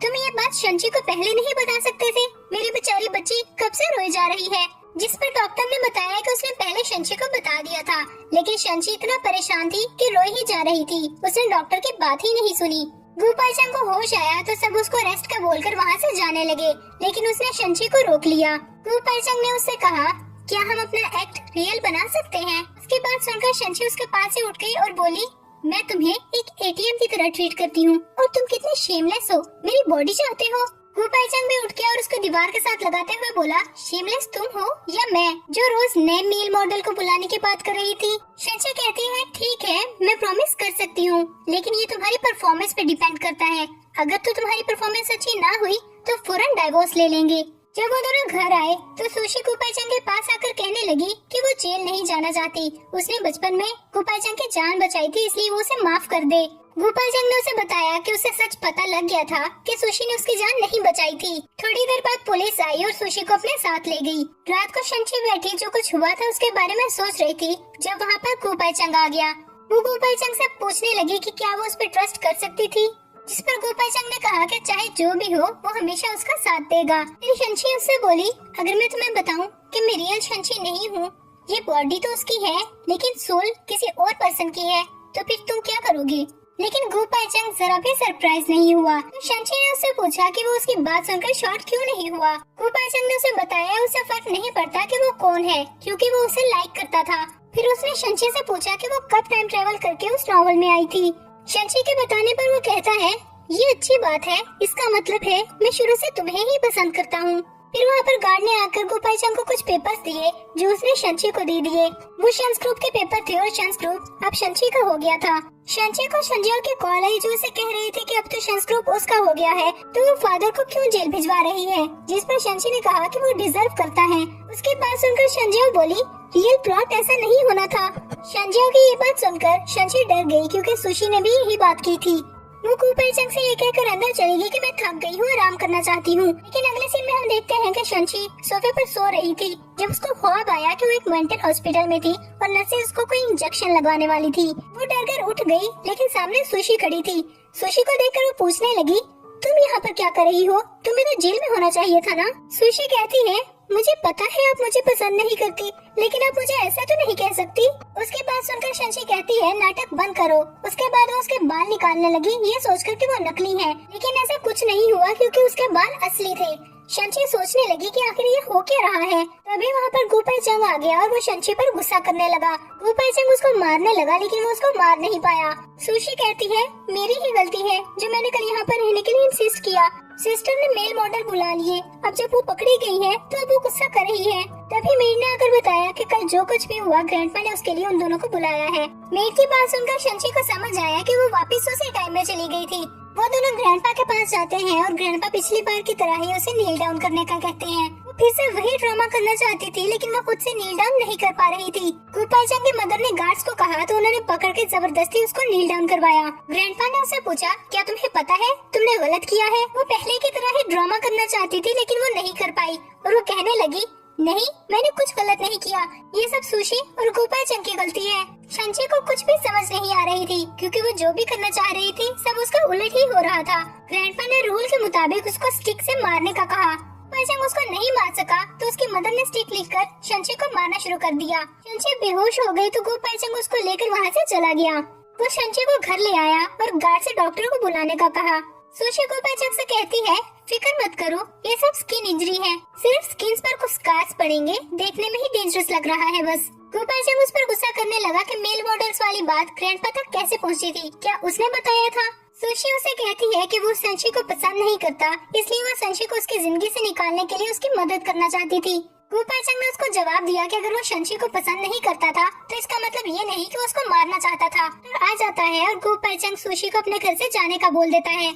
तुम ये बात शंशी को पहले नहीं बता सकते थे? मेरी बेचारी बच्ची कब से रोई जा रही है। जिस पर डॉक्टर ने बताया कि उसने पहले शंशी को बता दिया था, लेकिन शंशी इतना परेशान थी कि रोई ही जा रही थी। उसने डॉक्टर की बात ही नहीं सुनी। गुपाइचंग को होश आया तो सब उसको रेस्ट का बोलकर वहाँ से जाने लगे, लेकिन उसने शंशी को रोक लिया। गुपाइचंग ने उससे कहा, क्या हम अपना एक्ट रियल बना सकते हैं? उसकी बात सुनकर शंशी उसके पास से उठ गई और बोली, मैं तुम्हें एक एटीएम की तरह ट्रीट करती हूँ और तुम कितने शेमलेस हो, मेरी बॉडी चाहते हो। गुपाइचंग भी उठ गया और उसको दीवार के साथ लगाते हुए बोला, शेमलेस तुम हो या मैं, जो रोज नए मेल मॉडल को बुलाने की बात कर रही थी? शंशी कहती है, ठीक है, मैं प्रॉमिस कर सकती हूँ, लेकिन ये तुम्हारी परफॉर्मेंस पे डिपेंड करता है। अगर तो तुम्हारी परफॉर्मेंस अच्छी ना हुई तो फौरन डाइवोर्स ले लेंगे। जब वो दोनों घर आए तो सुशी गुपाइचंग के पास आकर कहने लगी कि वो जेल नहीं जाना चाहती। उसने बचपन में गुपाइचंग की जान बचाई थी, इसलिए वो उसे माफ कर दे। गुपाइचंग ने उसे बताया कि उसे सच पता लग गया था कि सुशी ने उसकी जान नहीं बचाई थी। थोड़ी देर बाद पुलिस आई और सुशी को अपने साथ ले गई। रात को शंशी बैठी जो कुछ हुआ था उसके बारे में सोच रही थी, जब वहाँ पर गुपाइचंग आ गया। वो गुपाइचंग से पूछने लगी कि क्या वो उस पर ट्रस्ट कर सकती थी, जिस पर गुपाइचंग ने कहा कि चाहे जो भी हो वो हमेशा उसका साथ देगा। फिर शंशी उससे बोली, अगर मैं तुम्हें बताऊं कि मैं रियल शंशी नहीं हूँ, ये बॉडी तो उसकी है लेकिन सोल किसी और पर्सन की है, तो फिर तुम क्या करोगी? लेकिन गुपाइचंग जरा भी सरप्राइज नहीं हुआ। तो शंशी ने उससे पूछा कि वो उसकी बात सुनकर शॉर्ट क्यों नहीं हुआ। गुपाइचंग ने उसे बताया उसे फर्क नहीं पड़ता कि वो कौन है, क्योंकि वो उसे लाइक करता था। फिर उसने शंशी से पूछा कि वो कब टाइम ट्रेवल करके उस नॉवल में आई थी। शंशी के बताने पर वो कहता है, ये अच्छी बात है, इसका मतलब है मैं शुरू से तुम्हें ही पसंद करता हूँ। फिर वहाँ पर गार्ड ने आकर गुपाइचंग को कुछ पेपर्स दिए जो उसने शंशी को दे दिए। वो शंस ग्रुप के पेपर थे और शंस ग्रुप अब शंशी का हो गया था। शंशी को संजय की कॉल आई जो उसे कह रही थी कि अब तो शंस ग्रुप उसका हो गया है, तो वो फादर को क्यों जेल भिजवा रही है, जिस पर शंशी ने कहा कि वो डिजर्व करता है। उसकी बात सुनकर संजय बोली, रियल प्लॉट ऐसा नहीं होना था। संजय की ये बात सुनकर शंशी डर गई, क्योंकि सुशी ने भी यही बात की थी। वो गुपाइचंग से ये कहकर अंदर चली गई कि मैं थक गई हूँ, आराम करना चाहती हूँ। लेकिन अगले सीन में हम देखते हैं कि शंशी सोफे पर सो रही थी जब उसको ख्वाब आया कि वो एक मेंटल हॉस्पिटल में थी और नर्सें उसको कोई इंजेक्शन लगवाने वाली थी। वो डरकर उठ गई, लेकिन सामने सुशी खड़ी थी। सुशी को देखकर वो पूछने लगी, तुम यहाँ पर क्या कर रही हो? तुम्हें तो जेल में होना चाहिए था ना। सुशी कहती है, मुझे पता है आप मुझे पसंद नहीं करती, लेकिन आप मुझे ऐसा तो नहीं कह सकती। उसकी बात सुनकर शंशी कहती है, नाटक बंद करो। उसके बाद वो उसके बाल निकालने लगी, ये सोचकर कि वो नकली है, लेकिन ऐसा कुछ नहीं हुआ क्योंकि उसके बाल असली थे। शंशी सोचने लगी कि आखिर ये हो क्या रहा है। तभी वहाँ पर गुपाइचंग आ गया और वो शंशी पर गुस्सा करने लगा। गुपाइचंग उसको मारने लगा, लेकिन वो उसको मार नहीं पाया। सुशी कहती है, मेरी ही गलती है जो मैंने कल यहाँ पर रहने के लिए इंसिस्ट किया। सिस्टर ने मेल मॉडल बुला लिए, अब जब वो पकड़ी गई है तो अब वो गुस्सा कर रही है। तभी मेड ने आकर बताया कि कल जो कुछ भी हुआ ग्रैंडपा ने उसके लिए उन दोनों को बुलाया है। मेड की बात सुनकर शंशी को समझ आया कि वो वापस उसी टाइम में चली गई थी। वो दोनों ग्रैंडपा के पास जाते हैं और ग्रैंडपा पिछली बार की तरह ही उसे नील डाउन करने का कहते हैं। वो फिर से वही ड्रामा करना चाहती थी, लेकिन वो खुद से नील डाउन नहीं कर पा रही थी। गुपाइचंग की मदर ने गार्ड्स को कहा तो उन्होंने पकड़ के जबरदस्ती उसको नील डाउन करवाया। ग्रैंडपा ने उसे पूछा, क्या तुम्हें पता है तुमने गलत किया है? वो पहले की तरह ही ड्रामा करना चाहती थी, लेकिन वो नहीं कर पाई और वो कहने लगी, नहीं, मैंने कुछ गलत नहीं किया, ये सब सुशी और गुपाइचंग की गलती है। शंशी को कुछ भी समझ नहीं आ रही थी, क्योंकि वो जो भी करना चाह रही थी सब उसका उलट ही हो रहा था। ग्रैंडपा ने रूल के मुताबिक उसको स्टिक से मारने का कहा। गुपाइचंग उसको नहीं मार सका तो उसकी मदर ने स्टिक लेकर शंशी को मारना शुरू कर दिया। शंशी बेहोश हो गई तो गुपाइचंग उसको लेकर वहाँ से चला गया। वो शंशी को घर ले आया और गार्ड से डॉक्टर को बुलाने का कहा। सुशी गुपाइचंग से कहती है, फिक्र मत करो, ये सब स्किन इंजरी है, सिर्फ स्किन पर कुछ स्कार्स पड़ेंगे, देखने में ही डेंजरस लग रहा है बस। गुपाइचंग उस पर गुस्सा करने लगा कि मेल मॉडल्स वाली बात ग्रैंडपा तक कैसे पहुंची थी, क्या उसने बताया था? सुशी उसे कहती है कि वो शंशी को पसंद नहीं करता, इसलिए वो शंशी को उसकी जिंदगी से निकालने के लिए उसकी मदद करना चाहती थी। गुपाचंग ने उसको जवाब दिया कि अगर वो शंची को पसंद नहीं करता था तो इसका मतलब ये नहीं कि वो उसको मारना चाहता था। आ जाता है और गुपाचंग सुशी को अपने घर से जाने का बोल देता है।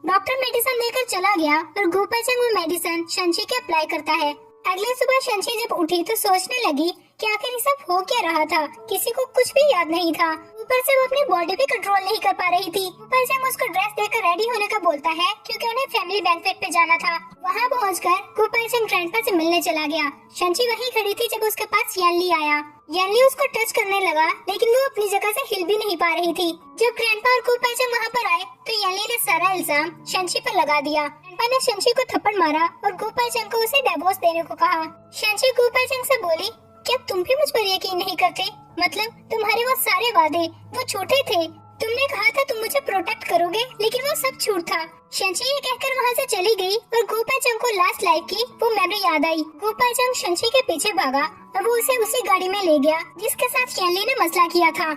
डॉक्टर मेडिसिन देकर चला गया और गुपाचंग वो मेडिसिन शंची के अप्लाई करता है। अगले सुबह शंची जब उठी तो सोचने लगी कि आखिर ये सब हो क्या रहा था। किसी को कुछ भी याद नहीं था, ऊपर से वो अपनी बॉडी भी कंट्रोल नहीं कर पा रही थी। ऊपर से उसको ड्रेस देकर रेडी होने का बोलता है क्योंकि उन्हें फैमिली बैंक्वेट पे जाना था। वहाँ पहुंचकर गुपाचंग ग्रैंडपा से मिलने चला गया। शंची वहीं खड़ी थी जब उसके पास यानली आया। यानली उसको टच करने लगा लेकिन वो अपनी जगह से हिल भी नहीं पा रही थी। जब ग्रैंडपा और गुपाचंग वहाँ पर आए तो यानली ने सारा इल्जाम शंची पर लगा दिया। ग्रैंडपा ने शंची को थप्पड़ मारा और गुपाचंग को उसे डिवोर्स देने को कहा। शंची गुपाचंग से बोली, क्या तुम भी मुझ पर यकीन नहीं करते? मतलब तुम्हारे वो सारे वादे वो झूठे थे। तुमने कहा था तुम मुझे प्रोटेक्ट करोगे लेकिन वो सब झूठ था। शंची ये कहकर वहाँ से चली गई और गुपाचंग को लास्ट लाइफ की वो मेमोरी याद आई। गुपाचंग शंची के पीछे भागा और वो उसे उसी गाड़ी में ले गया जिसके साथ यानली ने मसला किया था।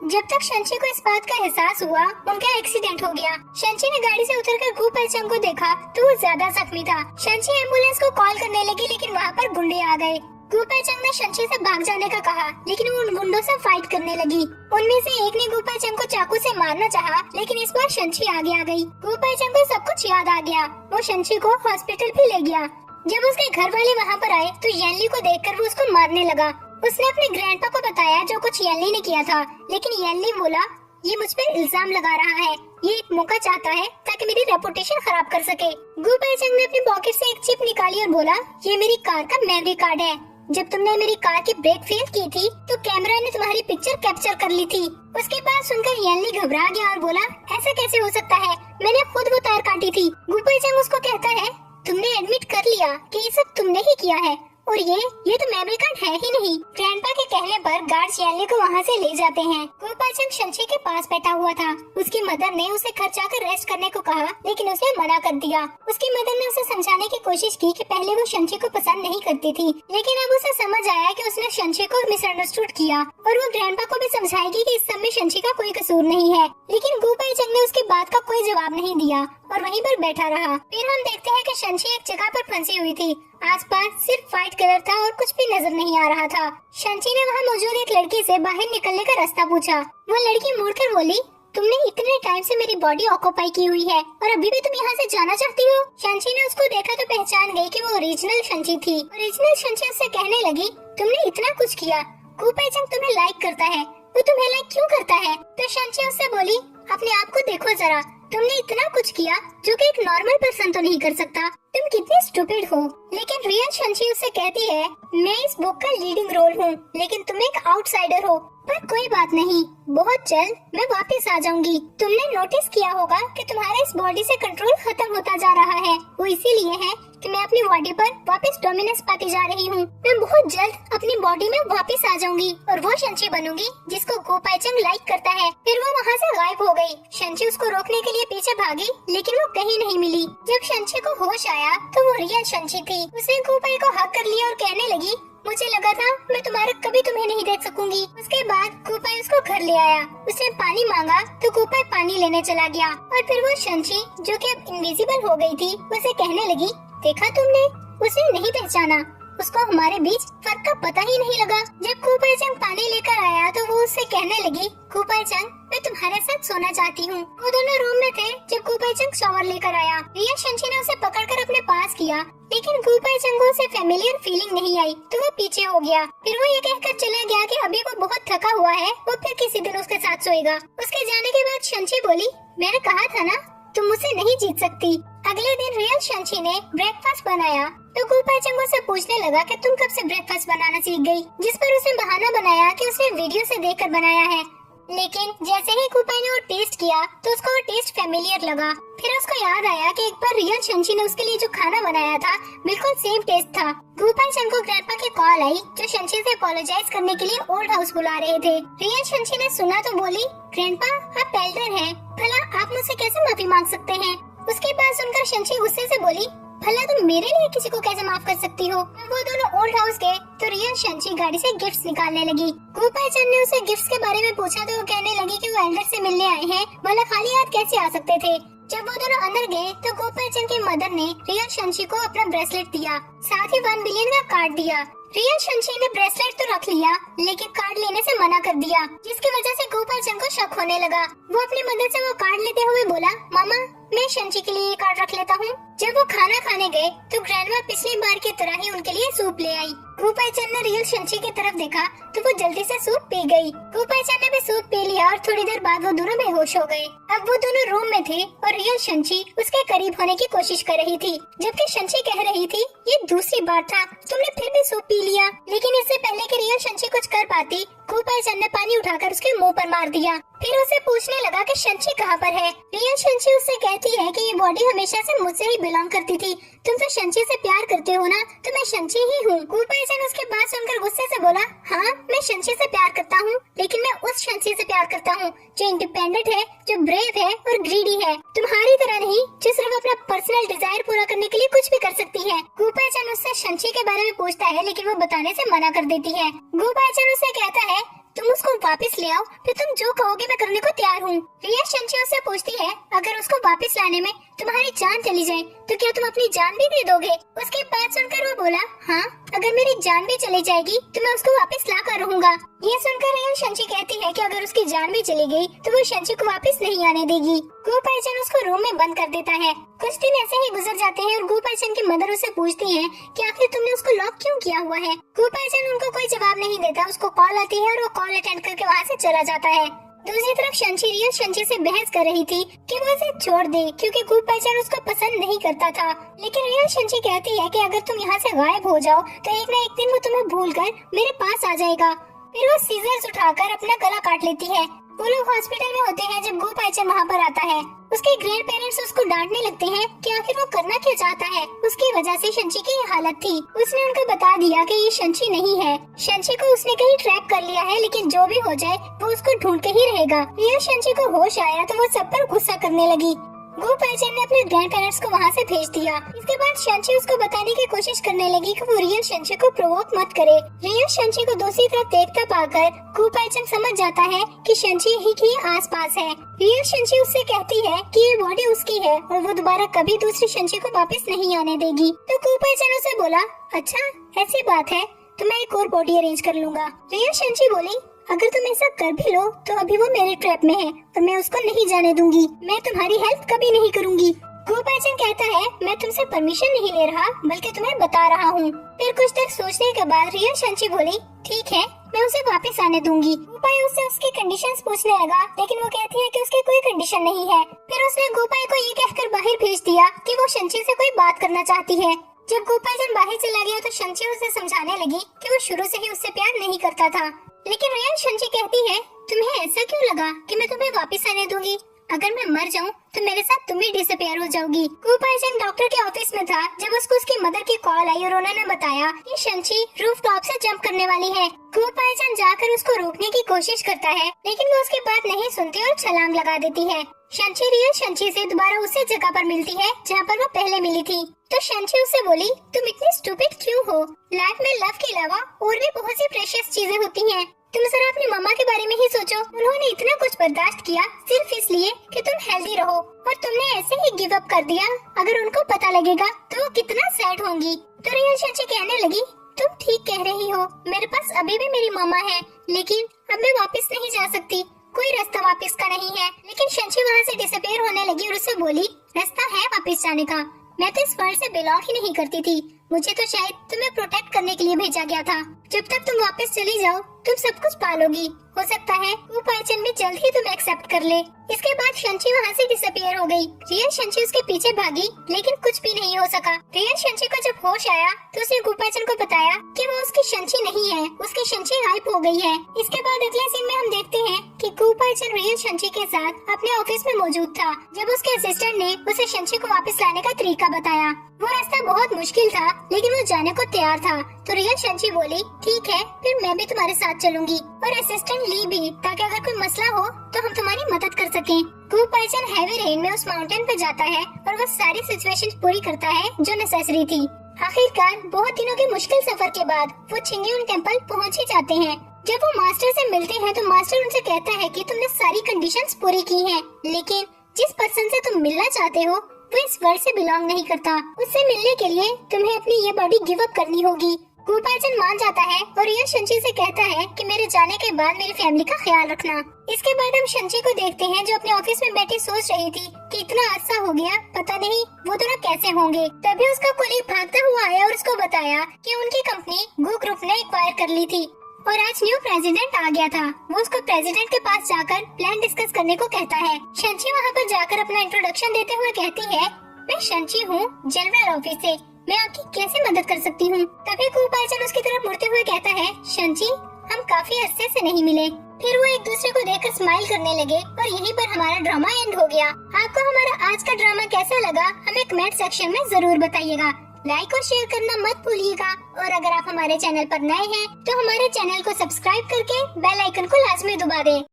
जब तक शंची को इस बात का एहसास हुआ उनका एक्सीडेंट हो गया। शंची ने गाड़ी से उतरकर गुपाचंग को देखा तो वो ज्यादा जख्मी था। शंची एम्बुलेंस को कॉल करने लगी लेकिन वहाँ पर गुंडे आ गए। गुपाचंग ने शंची से भाग जाने का कहा लेकिन वो उन गुंडों से फाइट करने लगी। उनमें से एक ने गुपाचंग को चाकू से मारना चाहा लेकिन इस बार शंची आगे आ गई। गुपाचंग को सब कुछ याद आ गया। वो शंची को हॉस्पिटल भी ले गया। जब उसके घर वाले वहाँ पर आए तो यानली को देखकर वो उसको मारने लगा। उसने अपने ग्रैंडपा को बताया जो कुछ यानली ने किया था लेकिन यानली बोला, ये मुझ पर इल्जाम लगा रहा है, ये एक मौका चाहता है ताकि मेरी रेपुटेशन खराब कर सके। गुपाचंग ने अपनी पॉकेट से एक चिप निकाली और बोला, ये मेरी कार का मेमोरी कार्ड है। जब तुमने मेरी कार की ब्रेक फेल की थी तो कैमरा ने तुम्हारी पिक्चर कैप्चर कर ली थी। उसके बाद सुनकर यानली घबरा गया और बोला, ऐसा कैसे हो सकता है, मैंने खुद वो तार काटी थी। गुपाचंग उसको कहता है, तुमने एडमिट कर लिया कि ये सब तुमने ही किया है और ये तो मेमोरी कार्ड है ही नहीं। ग्रैंडपा के कहने पर गार्ड्स यानली को वहाँ से ले जाते हैं। गुपाचंग शंची के पास बैठा हुआ था। उसकी मदर ने उसे घर जाकर रेस्ट करने को कहा लेकिन उसे मना कर दिया। उसकी मदर ने उसे समझाने की कोशिश की कि पहले वो शंची को पसंद नहीं करती थी लेकिन अब उसे समझ आया कि उसने शंची को मिसअंडरस्टूड किया और वो ग्रैंडपा को भी समझाएगी कि इस सब में शंची का कोई कसूर नहीं है। लेकिन गुपाचंग ने उसकी बात का कोई जवाब नहीं दिया और वहीं पर बैठा रहा। फिर हम देखते हैं कि शंची एक जगह पर फंसी हुई थी। आसपास सिर्फ व्हाइट कलर था और कुछ भी नजर नहीं आ रहा था। शंची ने वहाँ मौजूद एक लड़की से बाहर निकलने का रास्ता पूछा। वो लड़की मुड़कर बोली, तुमने इतने टाइम से मेरी बॉडी ऑक्यूपाई की हुई है और अभी भी तुम यहाँ से जाना चाहती हो? शंची ने उसको देखा तो पहचान गई कि वो ओरिजिनल शंची थी। ओरिजिनल शंची उससे कहने लगी, तुमने इतना कुछ किया, गुपाचंग तुम्हें लाइक करता है, वो तुम्हें लाइक क्यों करता है? तो शंची उससे बोली, अपने आप को देखो जरा, तुमने इतना कुछ किया जो कि एक नॉर्मल पर्सन तो नहीं कर सकता। तुम कितनी स्टूपिड हो। लेकिन रियल शंची उससे कहती है, मैं इस बुक का लीडिंग रोल हूँ लेकिन तुम एक आउटसाइडर हो। पर कोई बात नहीं, बहुत जल्द मैं वापस आ जाऊंगी। तुमने नोटिस किया होगा कि तुम्हारे इस बॉडी से कंट्रोल खत्म होता जा रहा है। वो इसीलिए है कि मैं अपनी बॉडी पर वापस डोमिनेंस पाती जा रही हूँ। मैं बहुत जल्द अपनी बॉडी में वापस आ जाऊंगी और वो शंची बनूंगी जिसको गुपाचंग लाइक करता है। फिर वो वहाँ से गायब हो गई। शंची उसको रोकने के लिए पीछे भागी लेकिन वो कहीं नहीं मिली। जब शंची को होश आया तो वो रियल शंची थी। उसने गुपाई को हक कर लिया और कहने लगी, मुझे लगा था मैं कभी तुम्हें नहीं देख सकूंगी। उसके बाद गुपाई उसको घर ले आया। उसने पानी मांगा तो गुपाई पानी लेने चला गया और फिर वो शंची जो कि अब इनविजिबल हो गई थी उसे कहने लगी, देखा तुमने? उसने नहीं पहचाना, उसको हमारे बीच फर्क का पता ही नहीं लगा। जब गुपाचंग पानी लेकर आया तो वो उससे कहने लगी, गुपाचंग मैं तुम्हारे साथ सोना चाहती हूँ। वो दोनों रूम में थे जब गुपाचंग शावर लेकर आया। रिया शंची ने उसे पकड़कर अपने पास किया लेकिन गुपाचंग को उसे फेमिलियर फीलिंग नहीं आई तो वो पीछे हो गया। फिर वो ये कहकर चला गया कि अभी वो बहुत थका हुआ है, वो फिर किसी दिन उसके साथ सोएगा। उसके जाने के बाद शंची बोली, मैंने कहा था ना तुम मुझसे नहीं जीत सकती। अगले दिन रियल शंची ने ब्रेकफास्ट बनाया तो गुपाचंग से पूछने लगा कि तुम कब से ब्रेकफास्ट बनाना सीख गई? जिस पर उसने बहाना बनाया कि उसने वीडियो से देखकर बनाया है। लेकिन जैसे ही गुपाई ने वो टेस्ट किया तो उसको वो टेस्ट फेमिलियर लगा। फिर उसको याद आया कि एक बार रियल शंची ने उसके लिए जो खाना बनाया था बिल्कुल सेम टेस्ट था। गुपाचंग को ग्रैंडपा की कॉल आई जो शंची से अपोलोजाइज करने के लिए ओल्ड हाउस बुला रहे थे। रियल शंची ने सुना तो बोली, ग्रैंडपा आप एल्डर हैं, भला आप मुझसे कैसे माफी मांग सकते हैं? उसके बाद सुनकर शंची गुस्से से बोली, भला तुम मेरे लिए किसी को कैसे माफ कर सकती हो? वो दोनों ओल्ड हाउस गए तो रियल शंची गाड़ी से गिफ्ट्स निकालने लगी। गुपाचंग ने उसे गिफ्ट्स के बारे में पूछा तो वो कहने लगी कि वो एल्डर से मिलने आए हैं, भला खाली हाथ कैसे आ सकते थे? जब वो दोनों अंदर गए तो गोपालचंद की मदर ने रियल शंची को अपना ब्रेसलेट दिया, साथ ही 1 बिलियन का कार्ड दिया। रियल शंची ने ब्रेसलेट तो रख लिया लेकिन कार्ड लेने से मना कर दिया, जिसकी वजह से गोपालचंद को शक होने लगा। वो अपनी मदर से वो कार्ड लेते हुए बोला, मामा मैं शंची के लिए ये कार्ड रख लेता हूँ। जब वो खाना खाने गए तो ग्रैंडमा पिछली बार की तरह ही उनके लिए सूप ले आई। गोपालचंद ने रियल शंची की तरफ देखा तो वो जल्दी से सूप पी गई। गोपालचंद ने भी सूप पी लिया और थोड़ी देर बाद वो दोनों बेहोश हो गए। अब वो दोनों रूम में थे और रियल शंची उसके करीब होने की कोशिश कर रही थी, जबकि शंची कह रही थी ये दूसरी बार था, तुमने फिर भी सूप पी लिया। लेकिन इससे पहले कि रियल शंची कुछ कर पाती, गोपालचंद ने पानी उठाकर उसके मुंह पर मार दिया। फिर उसे पूछने लगा कि शंची कहाँ पर है। रियल शंची उससे कहती है कि ये बॉडी हमेशा से मुझसे ही बिलोंग करती थी, तुम तो शंची से प्यार करते हो ना, तो मैं शंची ही हूँ। गोपालचंद उसके बात सुनकर गुस्से से बोला, हाँ मैं शंची से प्यार करता हूँ, लेकिन मैं उस शंची से प्यार करता हूँ जो इंडिपेंडेंट है, जो ब्रेव है और ग्रीडी है, तुम्हारी तरह नहीं जो सिर्फ अपना पर्सनल डिजायर पूरा करने के लिए कुछ भी कर सकती है। गोपालचंद उससे शंची के बारे में पूछता है लेकिन वो बताने से मना कर देती है। गोपालचंद उससे कहता है तुम उसको वापस ले आओ, फिर तुम जो कहोगे मैं करने को तैयार हूँ। रिया शंची उससे पूछती है अगर उसको वापस लाने में तुम्हारी जान चली जाए तो क्या तुम अपनी जान भी दे दोगे। उसकी बात सुनकर वो बोला, हाँ अगर मेरी जान भी चली जाएगी तो मैं उसको वापस ला कर रहूंगा। ये सुनकर रिया शंची कहती है कि अगर उसकी जान भी चली गई तो वो शंची को वापस नहीं आने देगी। गोपालचंद उसको रूम में बंद कर देता है। कुछ दिन ऐसे ही गुजर जाते हैं और गोपालचंद की मदर उसे पूछती है कि आखिर तुमने उसको लॉक क्यों किया हुआ है। गोपालचंद उनको कोई जवाब नहीं देता, उसको कॉल आती है और वो कॉल अटेंड करके वहाँ से चला जाता है। दूसरी तरफ शंची रियल शंची से बहस कर रही थी कि वो उसे छोड़ दे क्योंकि गोपालचंद उसको पसंद नहीं करता था, लेकिन रियल शंची कहती है कि अगर तुम यहाँ से गायब हो जाओ तो एक न एक दिन वो तुम्हें भूलकर मेरे पास आ जाएगा। फिर वो सीजर्स उठाकर अपना गला काट लेती है। वो लोग हॉस्पिटल में होते हैं जब गोपालचंद वहाँ पर आता है। उसके ग्रैंड पेरेंट्स उसको डांटने लगते हैं कि आखिर वो करना क्यों चाहता है, उसकी वजह से शंची की ये हालत थी। उसने उनको बता दिया कि ये शंची नहीं है, शंची को उसने कहीं ट्रैप कर लिया है, लेकिन जो भी हो जाए वो उसको ढूंढ के ही रहेगा। रियल शंची को होश आया तो वो सब पर गुस्सा करने लगी। गोपालचंद ने अपने ग्रैंड पेरेंट्स को वहाँ से भेज दिया। इसके बाद शंची उसको बताने की कोशिश करने लगी कि वो रियल शंची को प्रोवोक मत करे। रियल शंची को दूसरी तरफ देखता पाकर गोपालचंद समझ जाता है कि शंची ही की आसपास है। रियल शंची उससे कहती है कि ये बॉडी उसकी है और वो दोबारा कभी दूसरी शंची को वापस नहीं आने देगी। तो गोपालचंद उसे बोला, अच्छा ऐसी बात है तो मैं एक और बॉडी अरेंज कर लूंगा। रियल शंची बोली, अगर तुम ऐसा कर भी लो तो अभी वो मेरे ट्रैप में है और मैं उसको नहीं जाने दूंगी, मैं तुम्हारी हेल्प कभी नहीं करूंगी। गोपालचंद कहता है मैं तुमसे परमिशन नहीं ले रहा बल्कि तुम्हें बता रहा हूँ। फिर कुछ देर सोचने के बाद रियल शंची बोली, ठीक है मैं उसे वापस आने दूंगी। गोपाल उससे उसकी कंडीशंस पूछने लगा लेकिन वो कहती है कि उसकी कोई कंडीशन नहीं है। फिर उसने गोपाल को ये कहकर बाहर भेज दिया कि वो शंची से कोई बात करना चाहती है। जब गोपालचंद बाहर चला गया तो शंची उसे समझाने लगी कि वो शुरू से ही उससे प्यार नहीं करता था, लेकिन रियल शंची कहती है तुम्हें ऐसा क्यों लगा कि मैं तुम्हें वापस आने दूंगी, अगर मैं मर जाऊं तो मेरे साथ तुम भी डिसअपियर हो जाओगी। गोपालचंद डॉक्टर के ऑफिस में था जब उसको उसकी मदर की कॉल आई और उन्होंने बताया कि शंची रूफ टॉप से जंप करने वाली है। गोपालचंद जाकर उसको रोकने की कोशिश करता है लेकिन वो उसकी बात नहीं सुनती और छलांग लगा देती है। शंची रियल शंची से दोबारा उसी जगह पर मिलती है जहाँ पर वो पहले मिली थी। तो शंची उससे बोली, तुम इतनी स्टूपिड क्यों हो, लाइफ में लव के अलावा और भी बहुत सी प्रेशियस चीजें होती हैं। तुम जरा अपनी मम्मा के बारे में ही सोचो, उन्होंने इतना कुछ बर्दाश्त किया सिर्फ इसलिए कि तुम हेल्दी रहो और तुमने ऐसे ही गिव अप कर दिया। अगर उनको पता लगेगा तो वो कितना सैड होंगी। तो रियल शंची कहने लगी, तुम ठीक कह रही हो, मेरे पास अभी भी मेरी मम्मा है लेकिन अब मैं वापस नहीं जा सकती, कोई रास्ता वापस का नहीं है। लेकिन शंची वहाँ से डिसअपियर होने लगी और उससे बोली, रास्ता है वापस जाने का, मैं तो इस वर्ल्ड से बिलोंग ही नहीं करती थी, मुझे तो शायद तुम्हें प्रोटेक्ट करने के लिए भेजा गया था। जब तक तुम वापस चली जाओ तुम सब कुछ पालोगी, हो सकता है गोपालचंद भी जल्द ही तुम्हें एक्सेप्ट कर ले। इसके बाद शंची वहाँ से डिसअपियर हो गई। रियल शंची उसके पीछे भागी लेकिन कुछ भी नहीं हो सका। रियल शंची को जब होश आया तो उसने गोपालचंद को बताया कि वो उसकी शंची नहीं है, उसकी शंची गायब हो गई है। इसके बाद अगले सीन में हम देखते हैं कि गोपालचंद रियल शंची के साथ अपने ऑफिस में मौजूद था जब उसके असिस्टेंट ने उसे शंची को वापस लाने का तरीका बताया। वो रास्ता बहुत मुश्किल था लेकिन वो जाने को तैयार था। तो रियल शंची बोली, ठीक है फिर मैं भी तुम्हारे साथ चलूंगी और असिस्टेंट ली भी, ताकि अगर कोई मसला हो तो हम तुम्हारी मदद कर सकें। गोपालचंद हैवी रेन में उस माउंटेन पे जाता है और वो सारी सिचुएशंस पूरी करता है जो नेसेसरी थी। आखिरकार बहुत दिनों के मुश्किल सफर के बाद वो छिंगयुन टेम्पल पहुंच ही जाते हैं। जब वो मास्टर से मिलते हैं तो मास्टर उनसे कहता है कि तुमने सारी कंडीशंस पूरी की हैं, लेकिन जिस पर्सन से तुम मिलना चाहते हो वो इस वर्ल्ड से बिलोंग नहीं करता। उससे मिलने के लिए तुम्हें अपनी ये बॉडी गिव अप करनी होगी। गोपालचंद मान जाता है और रिया शंची से कहता है कि मेरे जाने के बाद मेरी फैमिली का ख्याल रखना। इसके बाद हम शंची को देखते हैं जो अपने ऑफिस में बैठी सोच रही थी कि इतना अरसा हो गया, पता नहीं वो दोनों कैसे होंगे। तभी उसका कोलीग भागता हुआ आया और उसको बताया कि उनकी कंपनी गो ग्रुप ने एक्वायर कर ली थी और आज न्यू प्रेसिडेंट आ गया था। वो उसको प्रेसिडेंट के पास जाकर प्लान डिस्कस करने को कहता है। शंची वहाँ पर जाकर अपना इंट्रोडक्शन देते हुए कहती है, मैं शंची हूँ जनरल ऑफिस से, मैं आपकी कैसे मदद कर सकती हूँ। तभी गोपालचंद उसकी तरफ मुड़ते हुए कहता है, शंची हम काफी अरसे से नहीं मिले। फिर वो एक दूसरे को देखकर स्माइल करने लगे और यहीं पर हमारा ड्रामा एंड हो गया। आपको हमारा आज का ड्रामा कैसा लगा हमें कमेंट सेक्शन में जरूर बताइएगा। लाइक और शेयर करना मत भूलिएगा और अगर आप हमारे चैनल पर नए हैं तो हमारे चैनल को सब्सक्राइब करके बेल आइकन को लाजमी दबा दें।